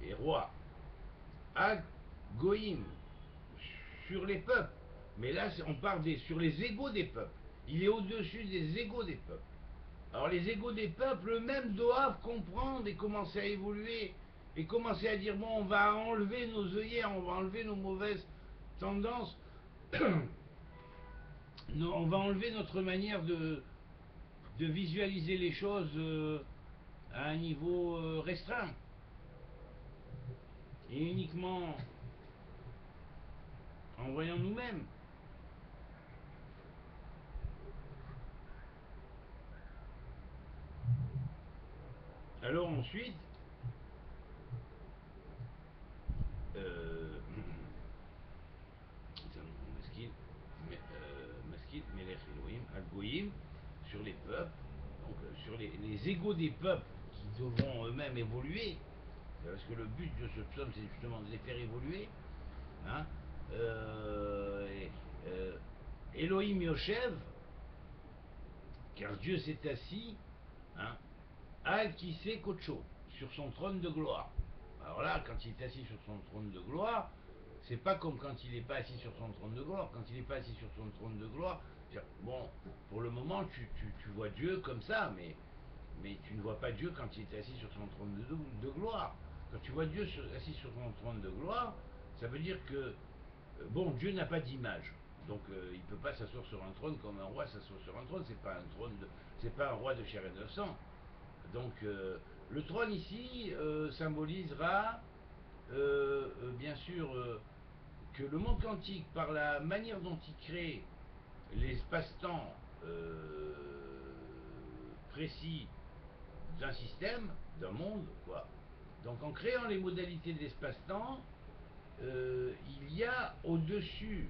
est roi. Ag Goïm, sur les peuples. Mais là, on parle sur les égaux des peuples. Il est au-dessus des égaux des peuples. Alors les égaux des peuples eux-mêmes doivent comprendre et commencer à évoluer et commencer à dire, bon, on va enlever nos œillères, on va enlever nos mauvaises tendances, on va enlever notre manière de visualiser les choses à un niveau restreint et uniquement en voyant nous-mêmes. Alors ensuite, Maskil, Melech Elohim, Al-Goïm, sur les peuples, donc sur les égaux des peuples qui devront eux-mêmes évoluer, parce que le but de ce psaume, c'est justement de les faire évoluer. Hein, Elohim Yoshev, car Dieu s'est assis, hein, Al Kiseh Kocho, sur son trône de gloire. Alors là, quand il est assis sur son trône de gloire, c'est pas comme quand il n'est pas assis sur son trône de gloire. Quand il n'est pas assis sur son trône de gloire, bon, pour le moment, tu vois Dieu comme ça, mais tu ne vois pas Dieu quand il est assis sur son trône de gloire. Quand tu vois Dieu assis sur son trône de gloire, ça veut dire que, bon, Dieu n'a pas d'image. Donc il ne peut pas s'asseoir sur un trône comme un roi s'assoit sur un trône. C'est pas un roi de chair et de sang. Donc le trône ici symbolisera bien sûr que le monde quantique, par la manière dont il crée les espaces-temps précis d'un système, d'un monde, quoi. Donc en créant les modalités de l'espace-temps, il y a au-dessus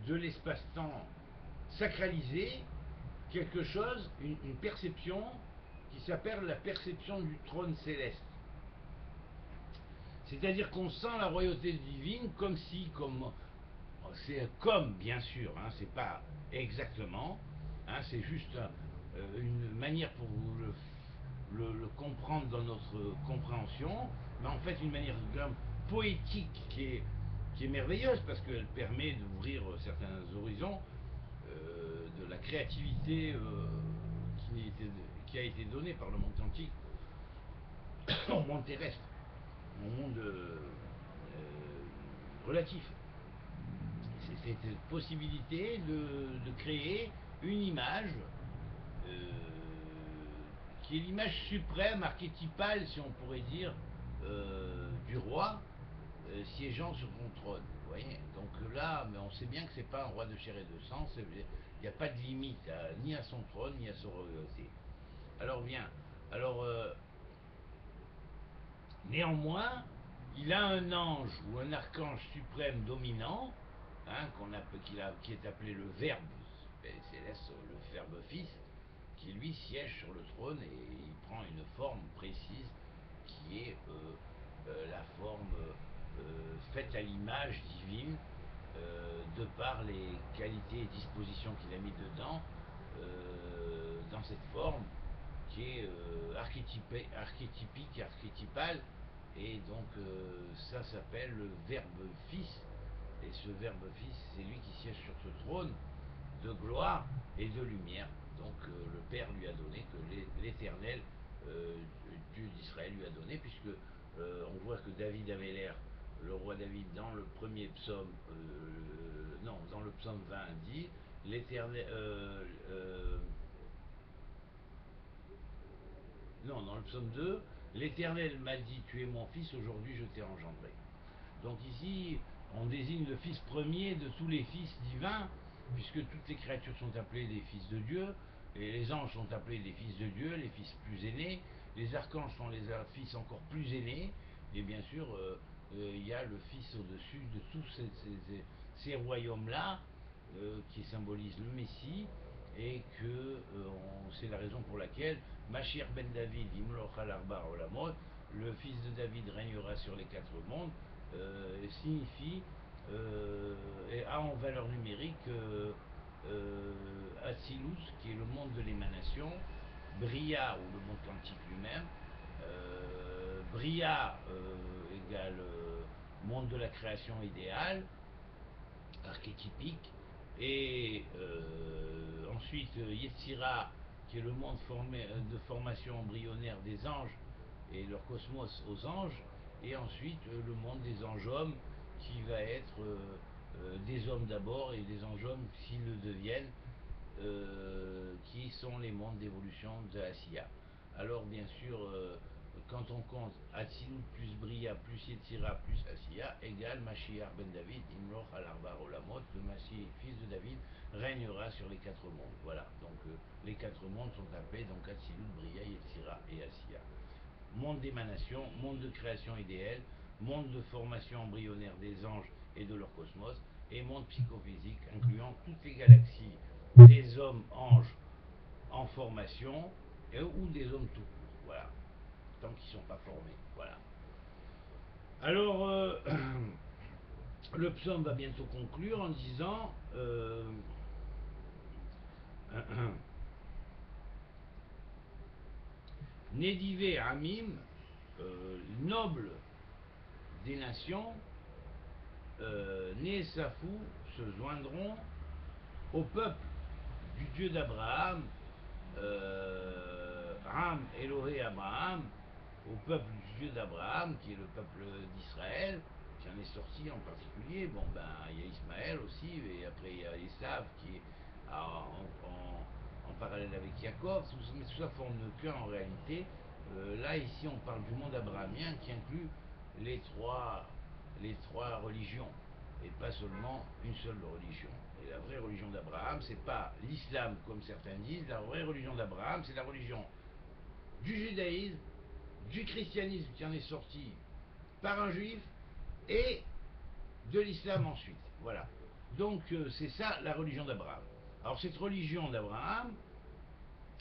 de l'espace-temps sacralisé quelque chose, une perception qui s'appelle la perception du trône céleste. C'est-à-dire qu'on sent la royauté divine comme si, c'est comme, bien sûr, hein, c'est pas exactement, hein, c'est juste une manière pour vous le comprendre dans notre compréhension, mais en fait une manière poétique qui est merveilleuse parce qu'elle permet d'ouvrir certains horizons de la créativité qui a été donnée par le monde quantique au monde terrestre, au monde relatif. C'est cette possibilité de créer une image euh, qui est l'image suprême, archétypale, si on pourrait dire, du roi siégeant sur son trône. Vous voyez. Donc là, mais on sait bien que c'est pas un roi de chair et de sang. Il n'y a pas de limite ni à son trône ni à son royauté. Alors bien, alors néanmoins, il a un ange ou un archange suprême dominant, hein, qui est appelé le Verbe céleste, le Verbe Fils, qui lui siège sur le trône et il prend une forme précise qui est la forme faite à l'image divine de par les qualités et dispositions qu'il a mis dedans dans cette forme qui est archétypique, archétypale, et donc ça s'appelle le Verbe Fils, et ce Verbe Fils, c'est lui qui siège sur ce trône de gloire et de lumière. Donc le Père lui a donné, que l'Éternel, Dieu d'Israël lui a donné, puisque on voit que David Améler, le roi David, dans le premier psaume, non, dans le psaume 20, dit l'Éternel, Non, dans le psaume 2, l'Éternel m'a dit, tu es mon fils, aujourd'hui je t'ai engendré. Donc ici, on désigne le fils premier de tous les fils divins, puisque toutes les créatures sont appelées des fils de Dieu, et les anges sont appelés des fils de Dieu, les fils plus aînés, les archanges sont les fils encore plus aînés, et bien sûr, il y a le fils au-dessus de tous ces royaumes-là, qui symbolisent le Messie, et que c'est la raison pour laquelle Machir ben David, Imloch al-Arba Olamot, le fils de David régnera sur les quatre mondes, signifie et a en valeur numérique Atzilus, qui est le monde de l'émanation, Bria, ou le monde quantique lui-même, Bria égale monde de la création idéale, archétypique, et ensuite Yetzira, qui est le monde de formation embryonnaire des anges et leur cosmos aux anges, et ensuite le monde des anges-hommes, qui va être des hommes d'abord et des anges-hommes s'ils le deviennent, qui sont les mondes d'évolution de Asiya. Alors bien sûr, quand on compte Atzilut plus Bria plus Yetzira plus Asiya égale Mashiach ben David, Imloch al-Arba Olamot, le Mashiach, fils de David, régnera sur les quatre mondes. Voilà, donc les quatre mondes sont appelés donc Atzilut, Bria, Yetzira et Asiya. Monde d'émanation, monde de création idéale, monde de formation embryonnaire des anges et de leur cosmos, et monde psychophysique, incluant toutes les galaxies des hommes anges en formation ou des hommes tout court. Voilà, tant qu'ils ne sont pas formés. Voilà. Alors, le psaume va bientôt conclure en disant Nédivé Amim, noble des nations, Nesafou se joindront au peuple du Dieu d'Abraham, Ram Elohé Abraham, au peuple du Dieu d'Abraham, qui est le peuple d'Israël, qui en est sorti en particulier. Bon, ben, il y a Ismaël aussi, et après il y a Esav qui est en parallèle avec Jacob, mais tout ça forme qu'un en réalité. Là, ici, on parle du monde abrahamien qui inclut les trois religions, et pas seulement une seule religion. Et la vraie religion d'Abraham, c'est pas l'islam comme certains disent, la vraie religion d'Abraham, c'est la religion du judaïsme, du christianisme qui en est sorti par un juif, et de l'islam ensuite. Voilà. Donc c'est ça la religion d'Abraham. Alors cette religion d'Abraham,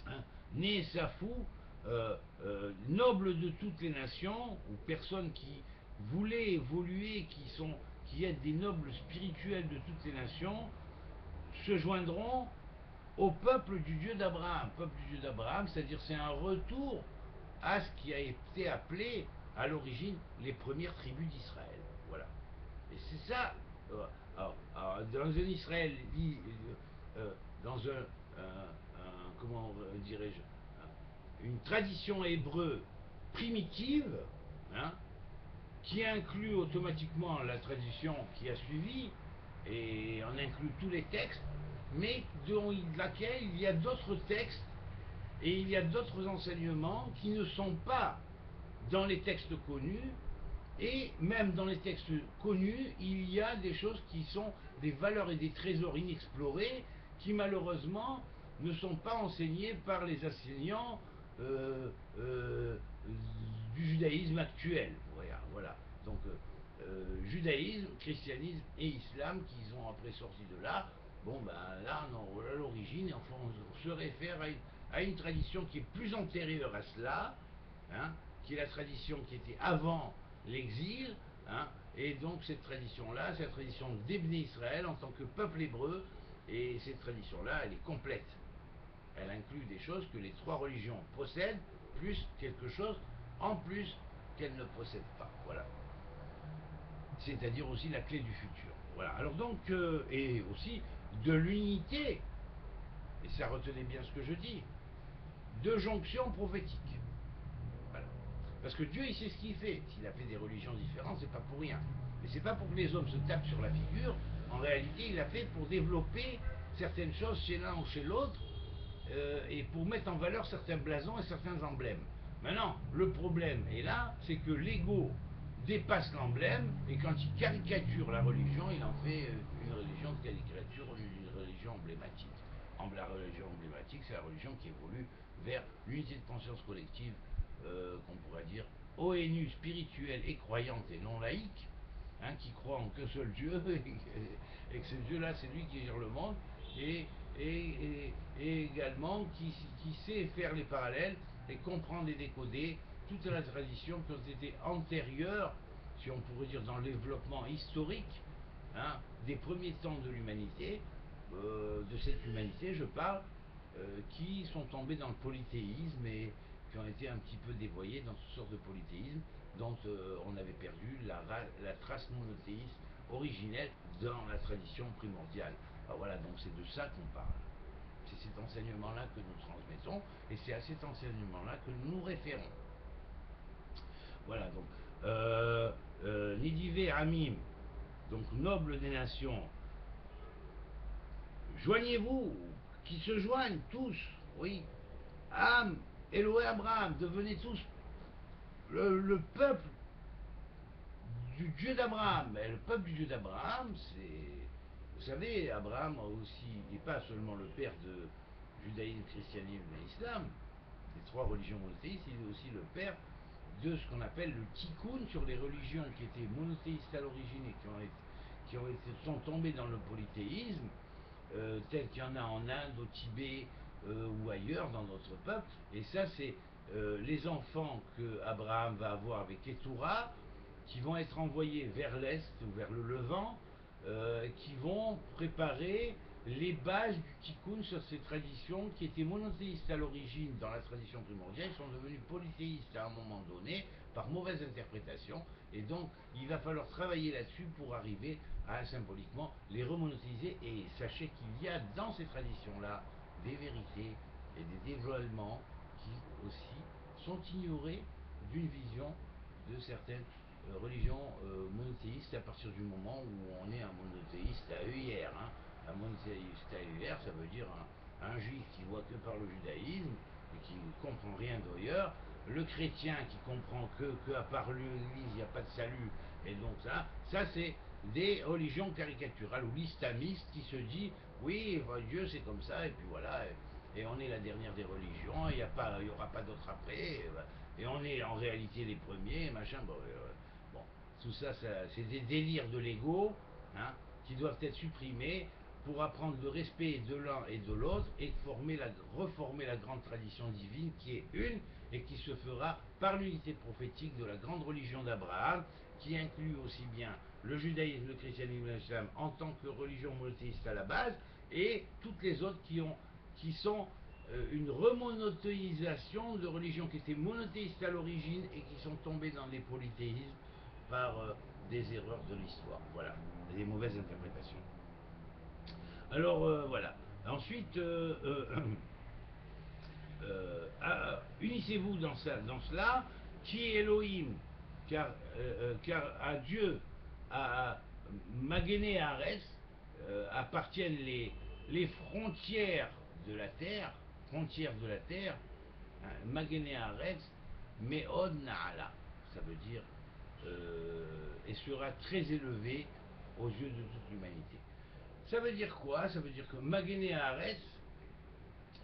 hein, né Safou, noble de toutes les nations, ou personnes qui voulaient évoluer, qui aident des nobles spirituels de toutes les nations, se joindront au peuple du Dieu d'Abraham. Peuple du Dieu d'Abraham, c'est-à-dire c'est un retour à ce qui a été appelé à l'origine les premières tribus d'Israël. Voilà. Et c'est ça, dans un Israël, dans comment dirais-je, une tradition hébreu primitive, hein, qui inclut automatiquement la tradition qui a suivi, et on inclut tous les textes, mais dans laquelle il y a d'autres textes et il y a d'autres enseignements qui ne sont pas dans les textes connus, et même dans les textes connus, il y a des choses qui sont des valeurs et des trésors inexplorés qui malheureusement ne sont pas enseignés par les enseignants du judaïsme actuel. Voilà. Donc judaïsme, christianisme et islam qui sont après sortis de là. Bon ben là, non, à l'origine, enfin, on se réfère à une tradition qui est plus antérieure à cela, hein, qui est la tradition qui était avant l'exil, hein, et donc cette tradition-là, c'est la tradition d'Ebné Israël en tant que peuple hébreu, et cette tradition-là, elle est complète. Elle inclut des choses que les trois religions possèdent, plus quelque chose en plus qu'elles ne possèdent pas. Voilà. C'est-à-dire aussi la clé du futur. Voilà. Alors donc, et aussi de l'unité, et ça retenez bien ce que je dis, de jonction prophétique. Voilà. Parce que Dieu, il sait ce qu'il fait. S'il a fait des religions différentes, c'est pas pour rien. Mais c'est pas pour que les hommes se tapent sur la figure. En réalité, il l'a fait pour développer certaines choses chez l'un ou chez l'autre, et pour mettre en valeur certains blasons et certains emblèmes. Maintenant, le problème est là, c'est que l'ego dépasse l'emblème, et quand il caricature la religion, il en fait une religion de caricature, une religion emblématique. La religion emblématique, c'est la religion qui évolue vers l'unité de conscience collective, qu'on pourrait dire ONU, spirituelle et croyante et non laïque, hein, qui croit en qu'un seul Dieu, et que ce Dieu-là, c'est lui qui gère le monde, et, et également qui sait faire les parallèles et comprendre et décoder toute la tradition qui ont été antérieures, si on pourrait dire dans le développement historique, hein, des premiers temps de l'humanité, de cette humanité je parle, qui sont tombés dans le polythéisme et qui ont été un petit peu dévoyés dans toutes sortes de polythéisme dont on avait perdu la trace monothéiste originelle dans la tradition primordiale. Alors voilà, donc c'est de ça qu'on parle. C'est cet enseignement-là que nous transmettons et c'est à cet enseignement-là que nous nous référons. Voilà, donc Nidivé Amim, donc noble des nations, joignez-vous, qui se joignent tous, oui, Am, Elohé Abraham, devenez tous le peuple du Dieu d'Abraham. Mais le peuple du Dieu d'Abraham, c'est, vous savez, Abraham a aussi, n'est pas seulement le père de judaïsme, christianisme et islam, les trois religions monothéistes, il est aussi le père de ce qu'on appelle le tikkun sur les religions qui étaient monothéistes à l'origine et sont tombées dans le polythéisme, tel qu'il y en a en Inde, au Tibet ou ailleurs dans notre peuple. Et ça, c'est les enfants que Abraham va avoir avec Keturah, qui vont être envoyés vers l'est ou vers le Levant, qui vont préparer les bases du tikkun sur ces traditions qui étaient monothéistes à l'origine dans la tradition primordiale, sont devenues polythéistes à un moment donné par mauvaise interprétation, et donc il va falloir travailler là-dessus pour arriver à symboliquement les remonothéiser. Et sachez qu'il y a dans ces traditions-là des vérités et des dévoilements qui aussi sont ignorés d'une vision de certaines religions monothéistes à partir du moment où on est un monothéiste à EIR. Hein. Un monothéiste à EIR, ça veut dire un juif qui voit que par le judaïsme et qui ne comprend rien d'ailleurs, le chrétien qui comprend que à part l'Église il n'y a pas de salut, et donc ça c'est des religions caricaturales, ou l'islamiste qui se dit oui, Dieu c'est comme ça, et puis voilà, et on est la dernière des religions, il n'y aura pas d'autre après, et on est en réalité les premiers, machin, bon, tout ça, c'est des délires de l'ego, hein, qui doivent être supprimés pour apprendre le respect de l'un et de l'autre et reformer la grande tradition divine qui est une et qui se fera par l'unité prophétique de la grande religion d'Abraham, qui inclut aussi bien le judaïsme, le christianisme et l'islam en tant que religion monothéiste à la base, et toutes les autres qui sont une remonothéisation de religions qui étaient monothéistes à l'origine et qui sont tombées dans les polythéismes par des erreurs de l'histoire, voilà, des mauvaises interprétations. Alors voilà. Ensuite, unissez-vous dans cela, qui est Elohim, car à Dieu, à Magéné Arès, appartiennent les frontières de la terre, hein, Magéné Arès, Meod Naala, ça veut dire et sera très élevé aux yeux de toute l'humanité. Ça veut dire quoi? Ça veut dire que Magéné Haaretz,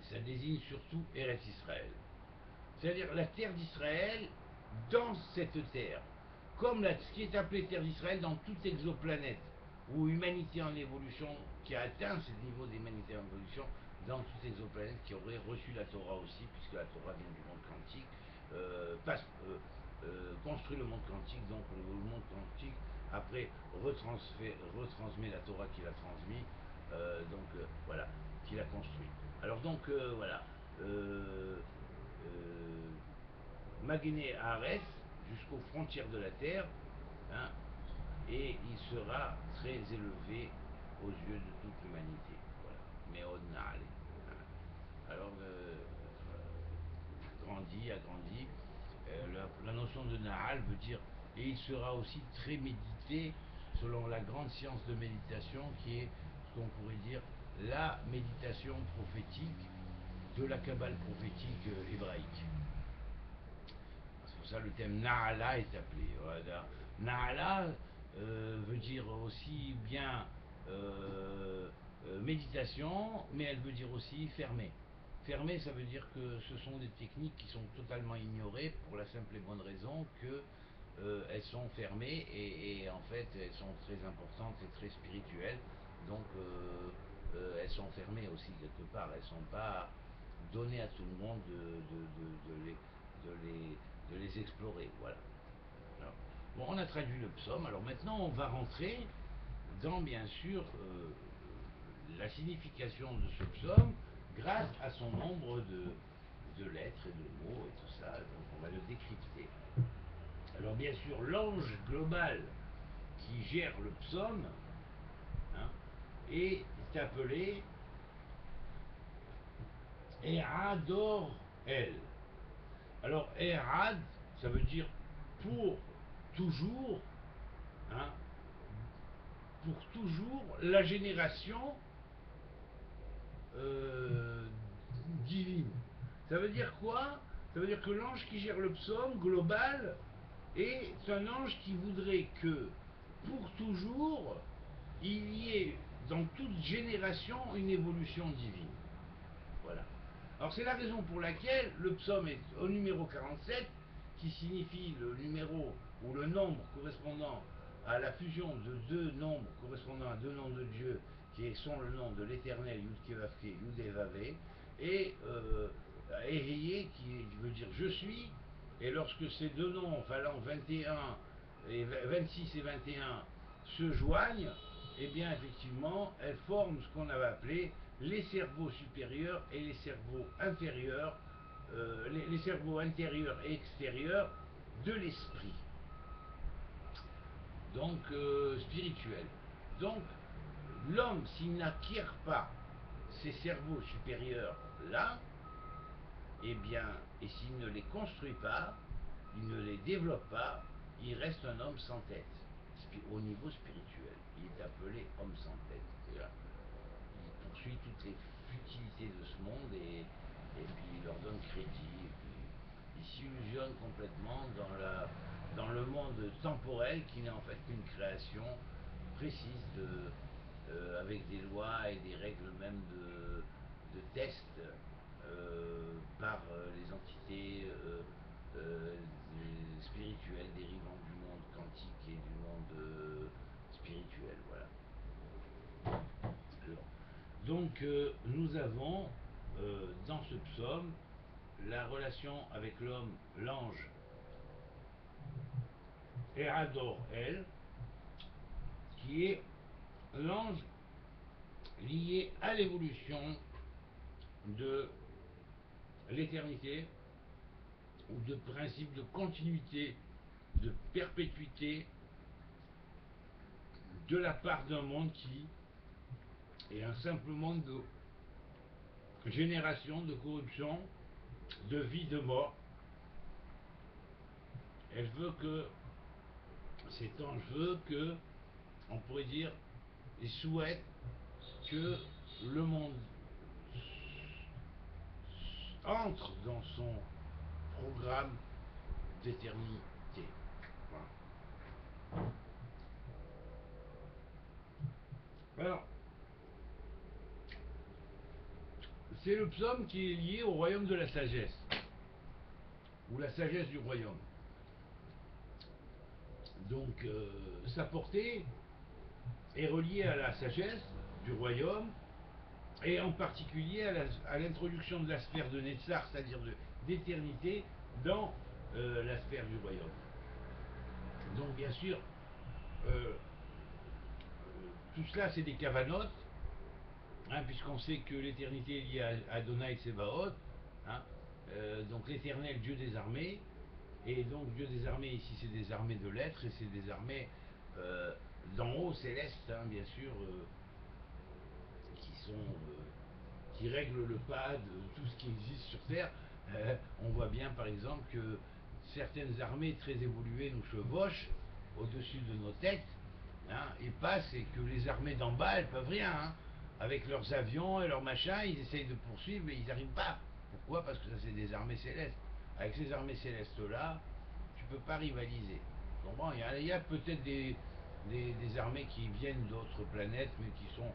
ça désigne surtout Eretz Israël. C'est-à-dire la terre d'Israël dans cette terre. Comme ce qui est appelé terre d'Israël dans toute exoplanète, ou humanité en évolution qui a atteint ce niveau d'humanité en évolution dans toute exoplanète qui aurait reçu la Torah aussi, puisque la Torah vient du monde quantique, construit le monde quantique, donc le monde quantique après retransmet la Torah qu'il a transmis, voilà, qu'il a construit. Alors donc voilà, Magéné Haaretz jusqu'aux frontières de la terre, hein, et il sera très élevé aux yeux de toute l'humanité. Voilà, Meod Naale. Alors agrandi. La notion de Nahal veut dire, et il sera aussi très médité selon la grande science de méditation qui est ce qu'on pourrait dire la méditation prophétique de la Kabbale prophétique hébraïque. ça le thème Naala est appelé. Voilà. Naala veut dire aussi bien méditation, mais elle veut dire aussi fermer. Fermer, ça veut dire que ce sont des techniques qui sont totalement ignorées pour la simple et bonne raison que elles sont fermées et en fait elles sont très importantes et très spirituelles. Donc elles sont fermées aussi quelque part. Elles ne sont pas données à tout le monde de les explorer. Voilà. Alors, bon, on a traduit le psaume. Alors maintenant, on va rentrer dans, bien sûr, la signification de ce psaume grâce à son nombre de lettres et de mots et tout ça. Donc on va le décrypter. Alors bien sûr, l'ange global qui gère le psaume, hein, est appelé Erad-or-El. Alors Erad, ça veut dire pour toujours, hein, pour toujours la génération divine. Ça veut dire quoi? Ça veut dire que l'ange qui gère le psaume global est un ange qui voudrait que pour toujours il y ait dans toute génération une évolution divine. Voilà. Alors c'est la raison pour laquelle le psaume est au numéro 47, qui signifie le numéro ou le nombre correspondant à la fusion de deux nombres correspondant à deux noms de Dieu, qui sont le nom de l'éternel Yud-Kevavke, Yud-Evavé, et Ehyeh, qui veut dire je suis, et lorsque ces deux noms valant 21 et 26 et 21 se joignent, eh bien effectivement elles forment ce qu'on avait appelé les cerveaux supérieurs et les cerveaux inférieurs, les cerveaux intérieurs et extérieurs de l'esprit, donc spirituel. Donc l'homme, s'il n'acquiert pas ces cerveaux supérieurs là, eh bien, et s'il ne les construit pas, il ne les développe pas, il reste un homme sans tête au niveau spirituel. Il est appelé homme sans tête. Voilà. Il poursuit toutes les futilités de ce monde et puis il leur donne crédit. Et puis il s'illusionne complètement dans le monde temporel qui n'est en fait qu'une création précise avec des lois et des règles même de test par les entités spirituelles dérivant du monde quantique et du monde spirituel. Voilà. Alors, donc nous avons dans ce psaume la relation avec l'homme, l'ange Erador-El, qui est l'ange lié à l'évolution de l'éternité ou de principe de continuité, de perpétuité de la part d'un monde qui est un simple monde de génération, de corruption, de vie, de mort. Elle veut que, cet ange veut que, on pourrait dire, il souhaite que le monde entre dans son programme d'éternité. Voilà. Alors, c'est le psaume qui est lié au royaume de la sagesse, ou la sagesse du royaume. Donc, sa portée est reliée à la sagesse du royaume, et en particulier à l'introduction de la sphère de Netzar, c'est-à-dire d'éternité, dans la sphère du royaume. Donc, bien sûr, tout cela, c'est des cavanotes, hein, puisqu'on sait que l'éternité est liée à Adonai Tsebaoth, hein, donc l'éternel Dieu des armées, et donc Dieu des armées ici c'est des armées de l'être, et c'est des armées d'en haut célestes, hein, bien sûr, qui règlent le pas de tout ce qui existe sur Terre. On voit bien par exemple que certaines armées très évoluées nous chevauchent au-dessus de nos têtes, hein, ils passent, et que les armées d'en bas elles peuvent rien, hein. Avec leurs avions et leurs machins, ils essayent de poursuivre, mais ils n'arrivent pas. Pourquoi? Parce que ça, c'est des armées célestes. Avec ces armées célestes-là, peut pas rivaliser. Tu comprends? Il y a peut-être des armées qui viennent d'autres planètes, mais qui sont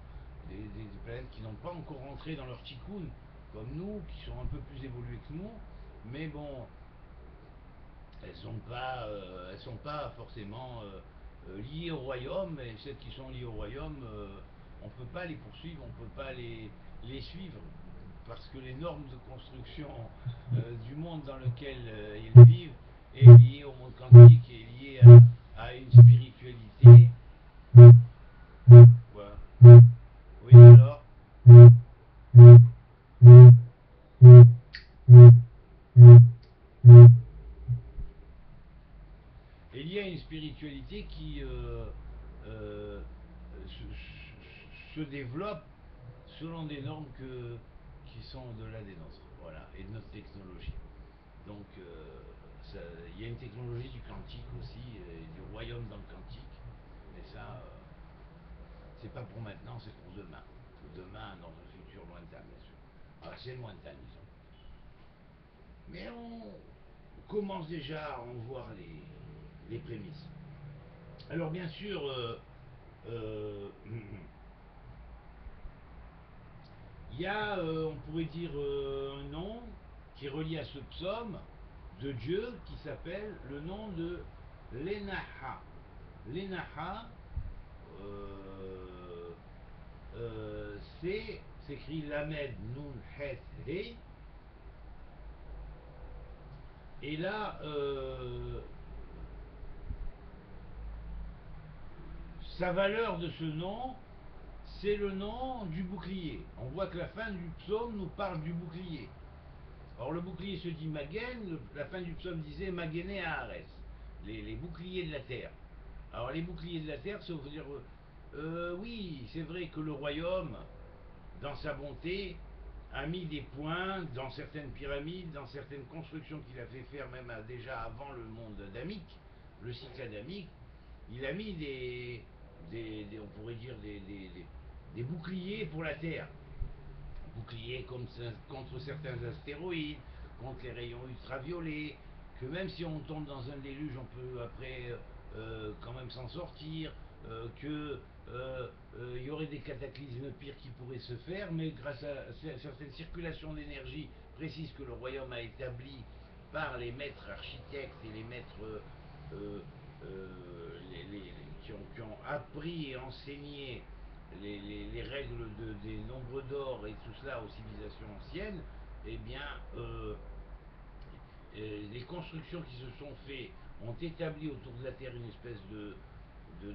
des planètes qui n'ont pas encore rentré dans leur tikkun, comme nous, qui sont un peu plus évoluées que nous, mais bon, elles sont pas forcément liées au royaume, et celles qui sont liées au royaume, on peut pas les poursuivre, on peut pas les suivre, parce que les normes de construction du monde dans lequel ils vivent est liée au monde quantique, est liée à une spiritualité. Quoi? Oui, alors? Et il y a une spiritualité qui euh, se développe selon des normes qui sont au-delà des nôtres, voilà, et de notre technologie. Donc, il y a une technologie du quantique aussi, du royaume dans le quantique, mais ça, c'est pas pour maintenant, c'est pour demain. Demain, dans un futur lointain, bien sûr. Assez lointain, disons. Mais on commence déjà à en voir les prémices. Alors, bien sûr, il y a, on pourrait dire, un nom qui est relié à ce psaume de Dieu qui s'appelle le nom de l'Enaha. L'Enaha, c'est s'écrit Lamed Nun Het He. Et là, sa valeur de ce nom, c'est le nom du bouclier. On voit que la fin du psaume nous parle du bouclier. Or, le bouclier se dit Magen, la fin du psaume disait Magene Haaretz, les boucliers de la terre. Alors, les boucliers de la terre, ça veut dire oui, c'est vrai que le royaume, dans sa bonté, a mis des points dans certaines pyramides, dans certaines constructions qu'il a fait faire même déjà avant le monde adamique, le cycle adamique. Il a mis on pourrait dire des boucliers pour la terre. Boucliers contre certains astéroïdes, contre les rayons ultraviolets, que même si on tombe dans un déluge, on peut après quand même s'en sortir, que il y aurait des cataclysmes pires qui pourraient se faire, mais grâce à certaines circulations d'énergie précises que le royaume a établies par les maîtres architectes et les maîtres euh, qui ont appris et enseigné les règles des nombres d'or et tout cela aux civilisations anciennes, eh bien, les constructions qui se sont faites ont établi autour de la Terre une espèce de, de,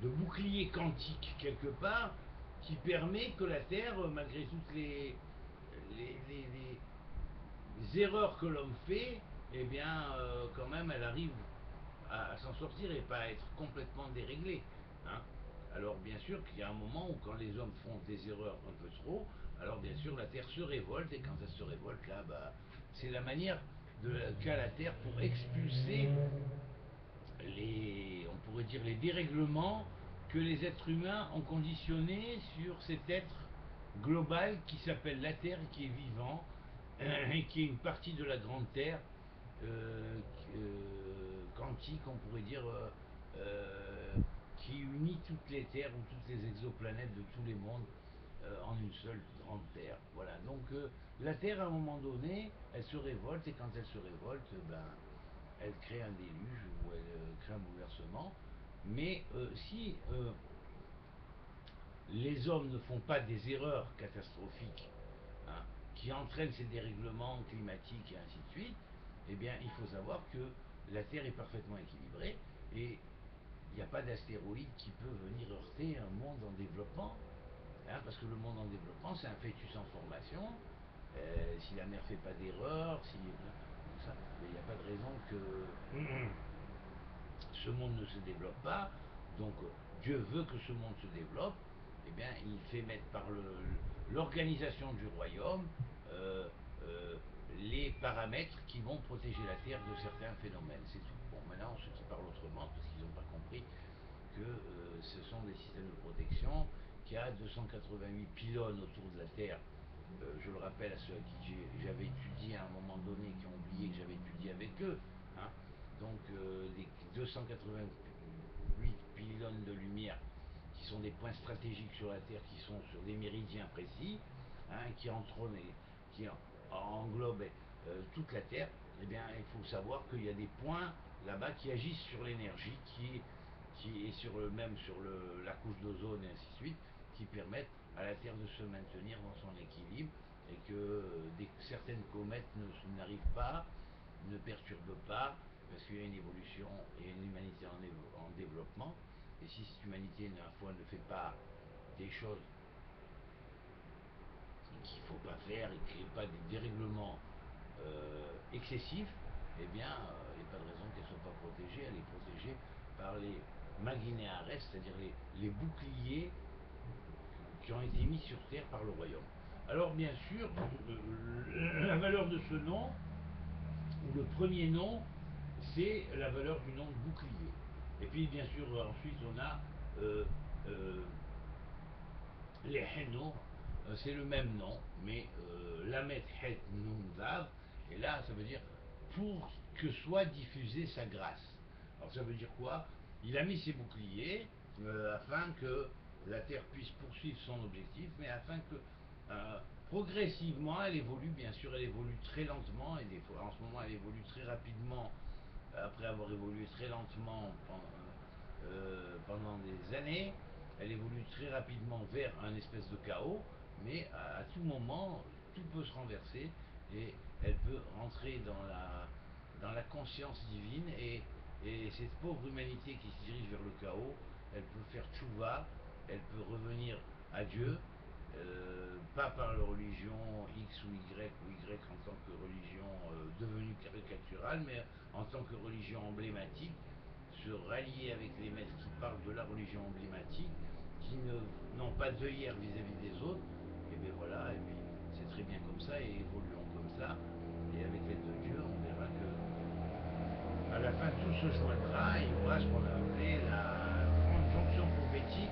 de bouclier quantique quelque part qui permet que la Terre, malgré toutes les erreurs que l'homme fait, eh bien, quand même, elle arrive à s'en sortir et pas à être complètement déréglée. Hein. Alors, bien sûr qu'il y a un moment où, quand les hommes font des erreurs un peu trop, alors bien sûr, la Terre se révolte, et quand elle se révolte, là, bah, c'est la manière qu'a la Terre pour expulser on pourrait dire, les dérèglements que les êtres humains ont conditionnés sur cet être global qui s'appelle la Terre et qui est vivant, et qui est une partie de la grande Terre quantique, on pourrait dire, qui unit toutes les terres ou toutes les exoplanètes de tous les mondes en une seule grande Terre. Voilà, donc la Terre, à un moment donné, elle se révolte, et quand elle se révolte, ben, elle crée un déluge ou elle crée un bouleversement. Mais si les hommes ne font pas des erreurs catastrophiques, hein, qui entraînent ces dérèglements climatiques et ainsi de suite, eh bien, il faut savoir que la Terre est parfaitement équilibrée et il n'y a pas d'astéroïde qui peut venir heurter un monde en développement, hein, parce que le monde en développement, c'est un fœtus en formation. Si la mer ne fait pas d'erreur, si, il n'y a pas de raison que ce monde ne se développe pas. Donc Dieu veut que ce monde se développe. Eh bien, il fait mettre par l'organisation du royaume euh, euh, les paramètres qui vont protéger la Terre de certains phénomènes. C'est tout. Bon, maintenant, ceux qui parlent autrement, parce qu'ils n'ont pas compris que ce sont des systèmes de protection, qu'il y a 288 pylônes autour de la Terre je le rappelle à ceux à qui j'avais étudié à un moment donné, qui ont oublié que j'avais étudié avec eux, hein, donc les 288 pylônes de lumière qui sont des points stratégiques sur la Terre, qui sont sur des méridiens précis, hein, qui englobent toute la Terre, eh bien, il faut savoir qu'il y a des points là-bas qui agissent sur l'énergie, qui est même sur la couche d'ozone et ainsi de suite, qui permettent à la Terre de se maintenir dans son équilibre et que certaines comètes n'arrivent pas, ne perturbent pas, parce qu'il y a une évolution et une humanité en développement. Et si cette humanité, une fois, ne fait pas des choses qu'il ne faut pas faire et qu'il n'y ait pas des dérèglements excessifs, eh bien, il n'y a pas de raison qu'elle ne soit pas protégée. Elle est protégée par les Magineares, c'est-à-dire les boucliers qui ont été mis sur Terre par le royaume. Alors, bien sûr, la valeur de ce nom, ou le premier nom, c'est la valeur du nom de bouclier. Et puis, bien sûr, ensuite, on a les Henno, c'est le même nom, mais Lamet Het Nun Vav, et là, ça veut dire pour que soit diffusée sa grâce. Alors, ça veut dire quoi? Il a mis ses boucliers afin que la Terre puisse poursuivre son objectif, mais afin que progressivement, elle évolue, bien sûr, elle évolue très lentement, et des fois, en ce moment, elle évolue très rapidement, après avoir évolué très lentement pendant des années. Elle évolue très rapidement vers un espèce de chaos, mais à tout moment, tout peut se renverser et elle peut rentrer dans la conscience divine et cette pauvre humanité qui se dirige vers le chaos, elle peut faire tchouva, elle peut revenir à Dieu, pas par la religion X ou Y en tant que religion devenue caricaturale, mais en tant que religion emblématique, se rallier avec les maîtres qui parlent de la religion emblématique, qui n'ont pas d'œillère vis-à-vis des autres, et bien voilà, et puis c'est très bien comme ça, et évoluons comme ça, et avec l'aide de Dieu, on verra que à la fin tout se joindra, et il y aura ce qu'on a appelé la grande jonction prophétique,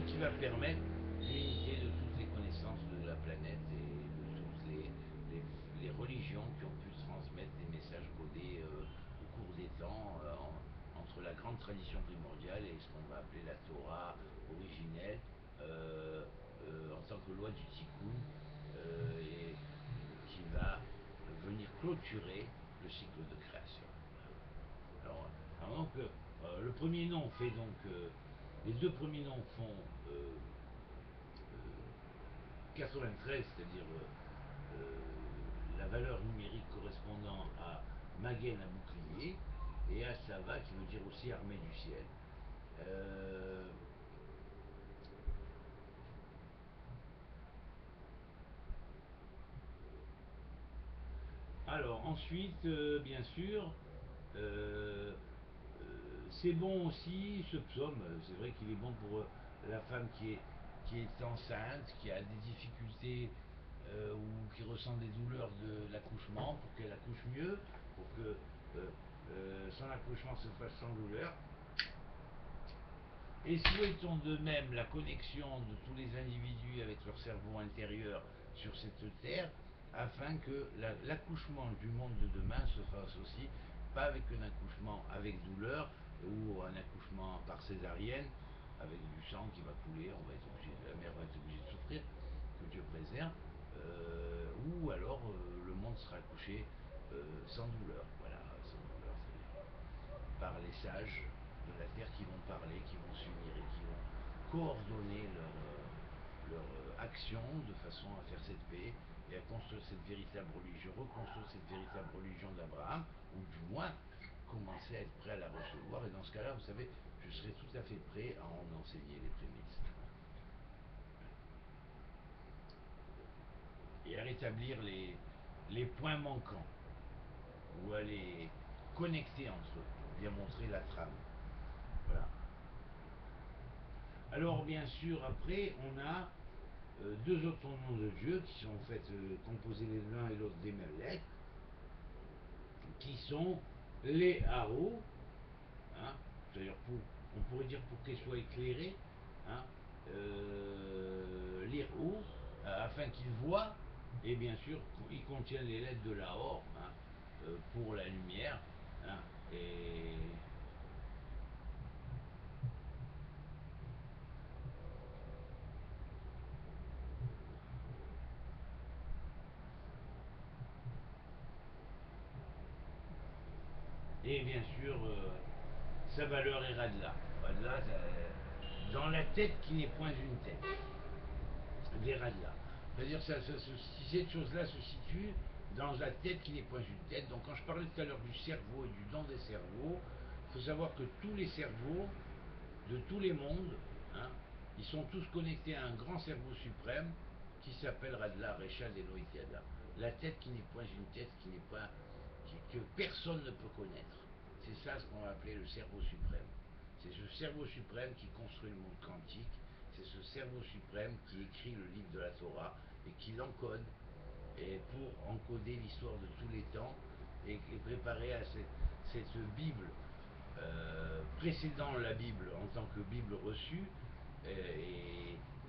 qui va permettre l'unité de toutes les connaissances de la planète et de toutes les religions qui ont pu transmettre des messages codés au cours des temps entre la grande tradition primordiale et ce qu'on va appeler la Torah originelle en tant que loi du Tikkun et qui va venir clôturer le cycle de création. Alors, donc, le premier nom fait donc les deux premiers noms font 93, c'est-à-dire la valeur numérique correspondant à Magen à bouclier et à Sava qui veut dire aussi armée du ciel. Alors ensuite, bien sûr, c'est bon aussi ce psaume, c'est vrai qu'il est bon pour la femme qui est enceinte, qui a des difficultés ou qui ressent des douleurs de l'accouchement, pour qu'elle accouche mieux, pour que son accouchement se fasse sans douleur. Et souhaitons de même la connexion de tous les individus avec leur cerveau intérieur sur cette terre, afin que l'accouchement du monde de demain se fasse aussi, pas avec un accouchement avec douleur, ou un accouchement par césarienne, avec du sang qui va couler, la mère va être obligée de souffrir, que Dieu préserve, ou alors le monde sera accouché sans douleur, voilà, sans douleur, c'est-à-dire par les sages de la terre qui vont parler, qui vont s'unir et qui vont coordonner leur action de façon à faire cette paix et à construire cette véritable religion, reconstruire cette véritable religion d'Abraham, ou du moins commencer à être prêt à la recevoir. Et dans ce cas-là, vous savez, je serai tout à fait prêt à en enseigner les prémices. Et à rétablir les points manquants, ou à les connecter entre eux, pour bien montrer la trame. Voilà. Alors bien sûr, après, on a deux autres noms de Dieu qui sont en fait composés l'un et l'autre des mêmes lettres, qui sont les Haro, hein, c'est-à-dire on pourrait dire pour qu'elles soient éclairées, hein, lire haut, afin qu'il voit, et bien sûr, il contient les lettres de Lahore, hein, pour la lumière, hein, et bien sûr, sa valeur est Radla. Radla, dans la tête qui n'est point une tête. Des Radla. C'est-à-dire, si cette chose-là se situe dans la tête qui n'est point une tête. Donc, quand je parlais tout à l'heure du cerveau et du don des cerveaux, il faut savoir que tous les cerveaux de tous les mondes, hein, ils sont tous connectés à un grand cerveau suprême qui s'appelle Radla, Reshad Elohitiada. La tête qui n'est point une tête, que personne ne peut connaître. C'est ça ce qu'on va appeler le cerveau suprême. C'est ce cerveau suprême qui construit le monde quantique. C'est ce cerveau suprême qui écrit le livre de la Torah et qui l'encode, et pour encoder l'histoire de tous les temps et préparer à cette Bible précédant la Bible en tant que Bible reçue,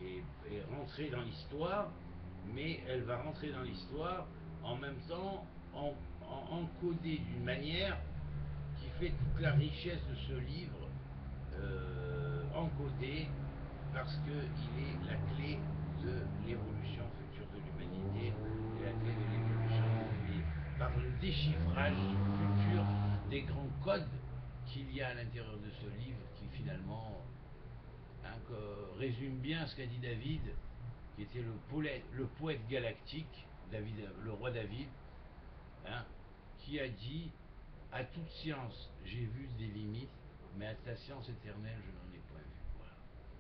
et rentrer dans l'histoire, mais elle va rentrer dans l'histoire en même temps encodée d'une manière qui fait toute la richesse de ce livre, encodé parce qu'il est la clé de l'évolution future de l'humanité et la clé de l'évolution par le déchiffrage futur des grands codes qu'il y a à l'intérieur de ce livre qui finalement, hein, résume bien ce qu'a dit David, qui était le poète galactique, David, le roi David, hein, qui a dit: à toute science j'ai vu des limites, mais à ta science éternelle je n'en ai point vu. Voilà.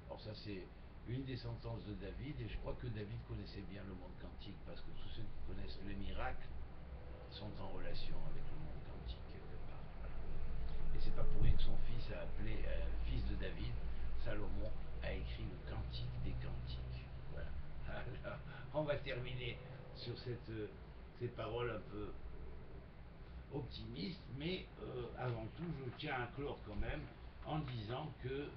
Alors ça c'est une des sentences de David, et je crois que David connaissait bien le monde quantique, parce que tous ceux qui connaissent les miracles sont en relation avec le monde quantique quelque part. Voilà. Et c'est pas pour rien que son fils a appelé fils de David, Salomon a écrit le Cantique des Cantiques. Voilà. Alors, on va terminer sur ces paroles un peu optimiste, mais avant tout, je tiens à clore quand même en disant que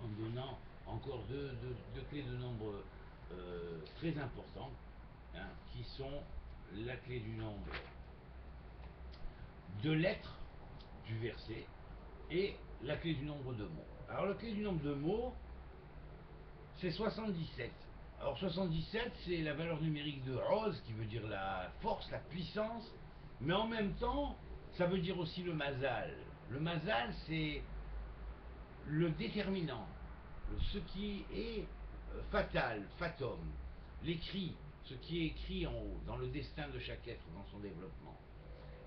en donnant encore deux clés de nombre très importantes, hein, qui sont la clé du nombre de lettres du verset et la clé du nombre de mots. Alors la clé du nombre de mots, c'est 77. Alors 77, c'est la valeur numérique de Oz, qui veut dire la force, la puissance, mais en même temps, ça veut dire aussi le mazal. Le mazal, c'est le déterminant, ce qui est fatal, fatum, l'écrit, ce qui est écrit en haut, dans le destin de chaque être, dans son développement.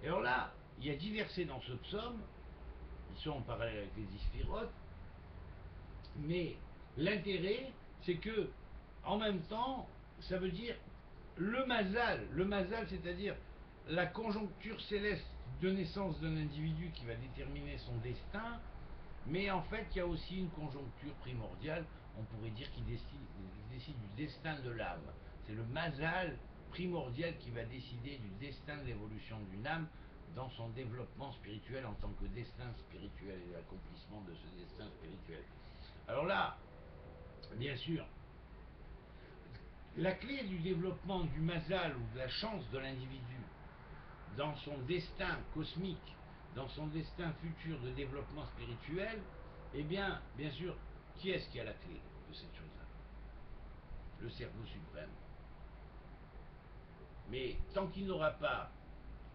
Et alors là, il y a 10 versets dans ce psaume, ils sont en parallèle avec les isphirotes, mais l'intérêt, c'est que, en même temps, ça veut dire le mazal, c'est-à-dire la conjoncture céleste de naissance d'un individu qui va déterminer son destin, mais en fait, il y a aussi une conjoncture primordiale, on pourrait dire, qui décide du destin de l'âme. C'est le mazal primordial qui va décider du destin de l'évolution d'une âme dans son développement spirituel en tant que destin spirituel et l'accomplissement de ce destin spirituel. Alors là, bien sûr, la clé du développement du mazal ou de la chance de l'individu dans son destin cosmique, dans son destin futur de développement spirituel, eh bien sûr, qui est-ce qui a la clé de cette chose-là? Le cerveau suprême. Mais tant qu'il n'aura pas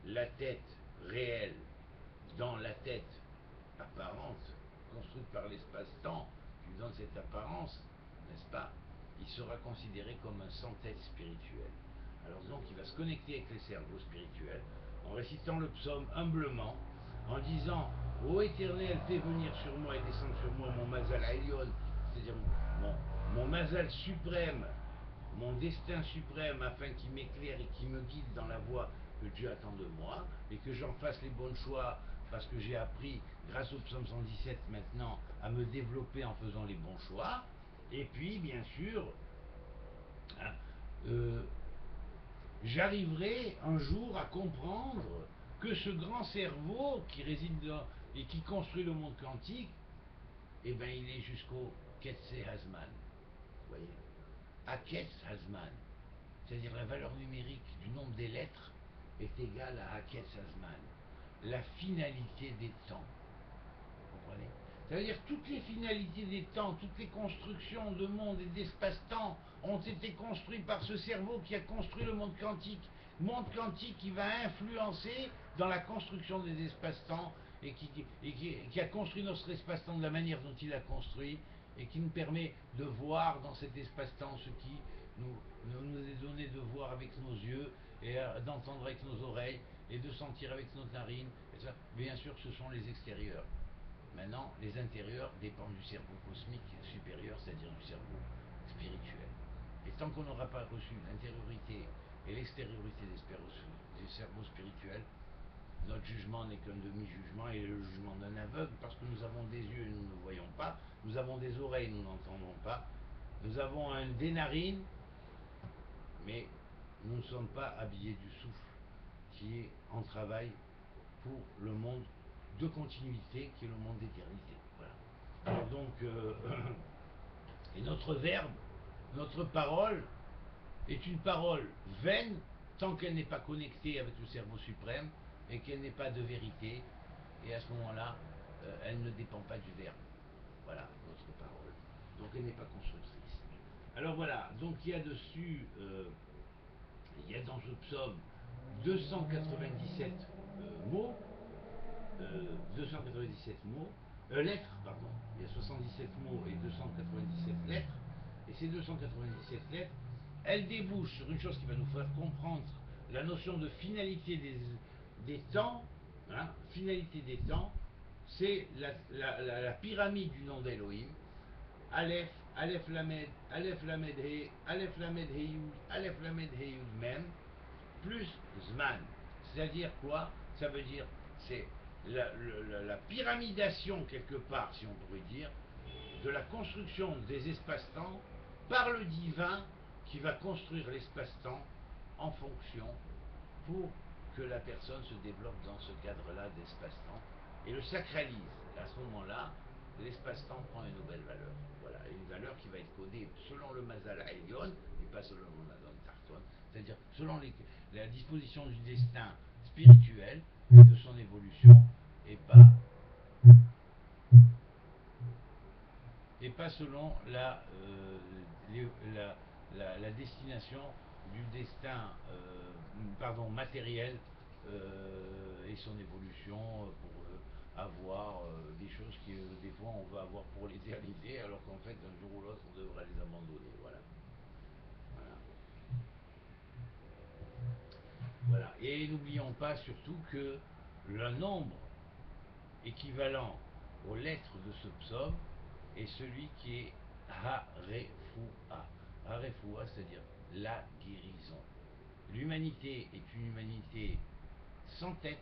la tête réelle dans la tête apparente, construite par l'espace-temps, qui lui donne cette apparence, n'est-ce pas? Il sera considéré comme un sans-tête spirituel. Alors donc il va se connecter avec les cerveaux spirituels en récitant le psaume humblement, en disant: ô Éternel, fais venir sur moi et descendre sur moi mon mazal aïlion, c'est-à-dire mon mazal suprême, mon destin suprême, afin qu'il m'éclaire et qu'il me guide dans la voie que Dieu attend de moi, et que j'en fasse les bons choix, parce que j'ai appris, grâce au psaume 117 maintenant, à me développer en faisant les bons choix. Et puis, bien sûr, hein, j'arriverai un jour à comprendre que ce grand cerveau qui réside et qui construit le monde quantique eh bien il est jusqu'au Ketse Hazman. Vous voyez, à Ketz Hazman, c'est-à-dire la valeur numérique du nombre des lettres est égale à Ketz Hazman, la finalité des temps. Vous comprenez? Ça veut dire que toutes les finalités des temps, toutes les constructions de monde et d'espace-temps ont été construites par ce cerveau qui a construit le monde quantique. Monde quantique qui va influencer dans la construction des espaces-temps et qui a construit notre espace-temps de la manière dont il a construit et qui nous permet de voir dans cet espace-temps ce qui nous est donné de voir avec nos yeux et d'entendre avec nos oreilles et de sentir avec nos narines. Et ça, bien sûr, ce sont les extérieurs. Maintenant, les intérieurs dépendent du cerveau cosmique supérieur, c'est-à-dire du cerveau spirituel. Et tant qu'on n'aura pas reçu l'intériorité et l'extériorité des cerveaux spirituels, notre jugement n'est qu'un demi-jugement et le jugement d'un aveugle, parce que nous avons des yeux et nous ne voyons pas, nous avons des oreilles et nous n'entendons pas, nous avons des narines, mais nous ne sommes pas habillés du souffle qui est en travail pour le monde de continuité qui est le monde d'éternité. Voilà. Donc, et notre verbe, notre parole est une parole vaine tant qu'elle n'est pas connectée avec le cerveau suprême et qu'elle n'est pas de vérité. Et à ce moment-là, elle ne dépend pas du verbe. Voilà, notre parole. Donc elle n'est pas constructrice. Alors voilà, donc il y a dessus, il y a dans ce psaume 297 mots, 297 mots, lettres, pardon. Il y a 77 mots et 297 lettres. Et ces 297 lettres, elles débouchent sur une chose qui va nous faire comprendre la notion de finalité des temps. Hein, finalité des temps, c'est la pyramide du nom d'Elohim. Aleph, Aleph Lamed, Aleph Lamed He, Aleph Lamed Heyud, Aleph Lamed Heyud même, plus Zman. C'est-à-dire quoi? Ça veut dire, c'est la pyramidation, quelque part, si on pourrait dire, de la construction des espaces-temps par le divin qui va construire l'espace-temps en fonction pour que la personne se développe dans ce cadre-là d'espace-temps et le sacralise. Et à ce moment-là, l'espace-temps prend une nouvelle valeur. Voilà, une valeur qui va être codée selon le Mazal Elyon et pas selon le Mazal Tarton, c'est-à-dire selon la disposition du destin spirituel et de son évolution et pas selon la destination du destin matériel et son évolution pour avoir des choses que des fois on veut avoir pour l'éternité alors qu'en fait un jour ou l'autre on devra les abandonner. Voilà. Voilà. Voilà. Et n'oublions pas surtout que le nombre équivalent aux lettres de ce psaume est celui qui est Harefoua. Harefoua, c'est-à-dire la guérison. L'humanité est une humanité sans tête.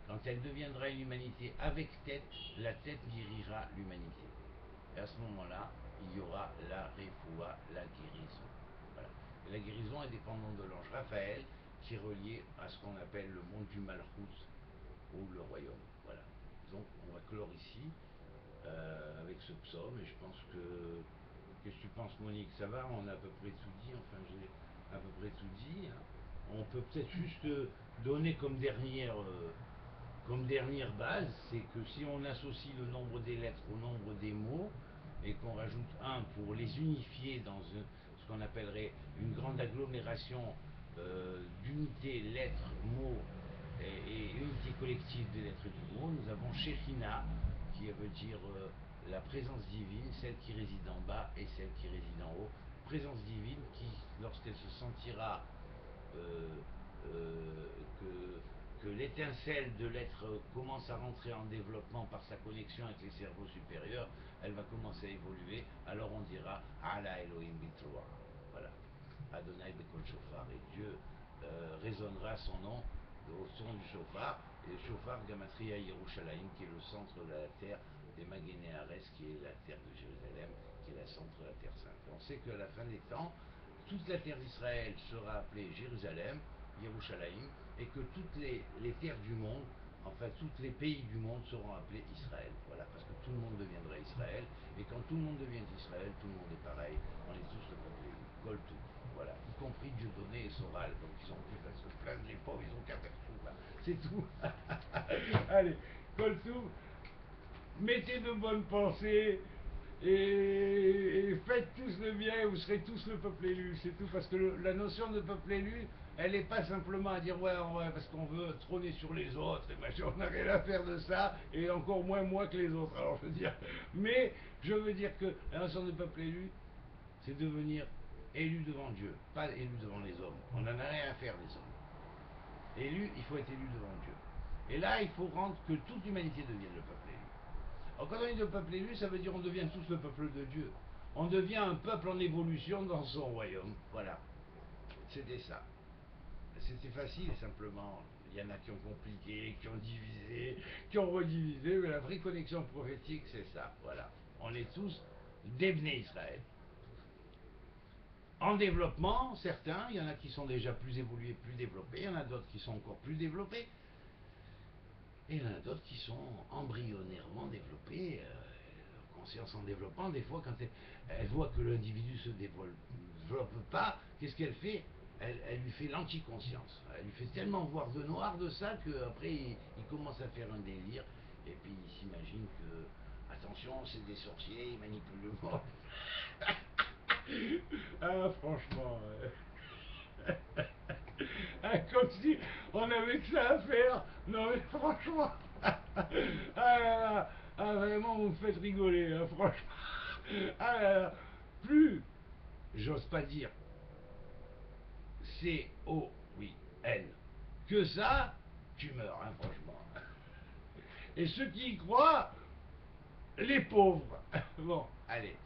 Quand elle deviendra une humanité avec tête, la tête guérira l'humanité. Et à ce moment-là, il y aura la Refoua, la guérison. Voilà. Et la guérison est dépendante de l'ange Raphaël, qui est relié à ce qu'on appelle le monde du Malchut, ou le royaume. Voilà. Donc on va clore ici avec ce psaume et je pense que qu'est-ce que tu penses, Monique? Ça va? On a à peu près tout dit. Enfin, j'ai à peu près tout dit. On peut peut-être juste donner comme dernière base, c'est que si on associe le nombre des lettres au nombre des mots et qu'on rajoute un pour les unifier dans ce qu'on appellerait une grande agglomération d'unités, lettres, mots et unité collective des lettres et du mot, nous avons Shekhina, qui veut dire la présence divine, celle qui réside en bas et celle qui réside en haut. Présence divine qui, lorsqu'elle se sentira euh, euh, que l'étincelle de l'être commence à rentrer en développement par sa connexion avec les cerveaux supérieurs, elle va commencer à évoluer, alors on dira Ala Elohim Bitroa. Voilà. Adonai Bekol Shofar. Et Dieu résonnera son nom au son du chauffard. Et le chauffard Gamatria Yerushalayim, qui est le centre de la terre des Maguéné Ares, qui est la terre de Jérusalem, qui est le centre de la terre sainte. On sait qu'à la fin des temps, toute la terre d'Israël sera appelée Jérusalem, Yerushalayim, et que toutes les terres du monde enfin tous les pays du monde seront appelés Israël. Voilà, parce que tout le monde deviendra Israël. Et quand tout le monde devient Israël, tout le monde est pareil. On est tous le peuple élu. Colle tout. Voilà, y compris Dieudonné et Soral. Donc ils ont plus à se plaindre, les pauvres, ils ont qu'à faire tout. Là. C'est tout. Allez, colle tout. Mettez de bonnes pensées. Et faites tous le bien et vous serez tous le peuple élu, c'est tout. Parce que la notion de peuple élu, elle n'est pas simplement à dire ouais, ouais parce qu'on veut trôner sur les autres, et machin, on n'a rien à faire de ça, et encore moins moi que les autres, alors je veux dire. Mais je veux dire que la notion de peuple élu, c'est devenir élu devant Dieu, pas élu devant les hommes. On n'en a rien à faire des hommes. Élu, il faut être élu devant Dieu. Et là, il faut rendre que toute l'humanité devienne le peuple élu. Alors quand on dit le peuple élu, ça veut dire on devient tous le peuple de Dieu. On devient un peuple en évolution dans son royaume. Voilà. C'était ça. C'était facile simplement. Il y en a qui ont compliqué, qui ont divisé, qui ont redivisé, mais la vraie connexion prophétique, c'est ça. Voilà. On est tous des Bnei Israël. En développement, certains, il y en a qui sont déjà plus évolués, plus développés, il y en a d'autres qui sont encore plus développés, et il y en a d'autres qui sont embryonnairement développés. Conscience en développement, des fois, quand elle voit que l'individu se développe pas, qu'est-ce qu'elle fait elle lui fait l'anticonscience. Elle lui fait tellement voir de noir de ça qu'après, il commence à faire un délire, et puis il s'imagine que, attention, c'est des sorciers, ils manipulent le monde. Ah, franchement. Ah, comme si on avait que ça à faire. Non, mais franchement. Ah là là. Ah, vraiment, vous me faites rigoler, hein, franchement. Ah là là. Plus, j'ose pas dire, C-O, oui, N, que ça, tu meurs, hein, franchement. Et ceux qui y croient, les pauvres. Bon, allez.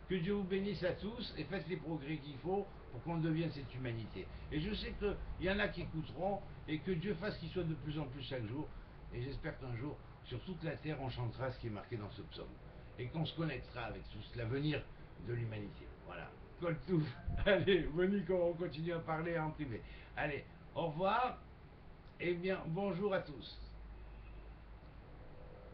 Que Dieu vous bénisse à tous et faites les progrès qu'il faut pour qu'on devienne cette humanité. Et je sais qu'il y en a qui écouteront et que Dieu fasse qu'il soit de plus en plus chaque jour. Et j'espère qu'un jour, sur toute la terre, on chantera ce qui est marqué dans ce psaume. Et qu'on se connectera avec tout l'avenir de l'humanité. Voilà. Coltouf. Allez, Monique, on continue à parler en privé. Allez, au revoir. Et bien, bonjour à tous.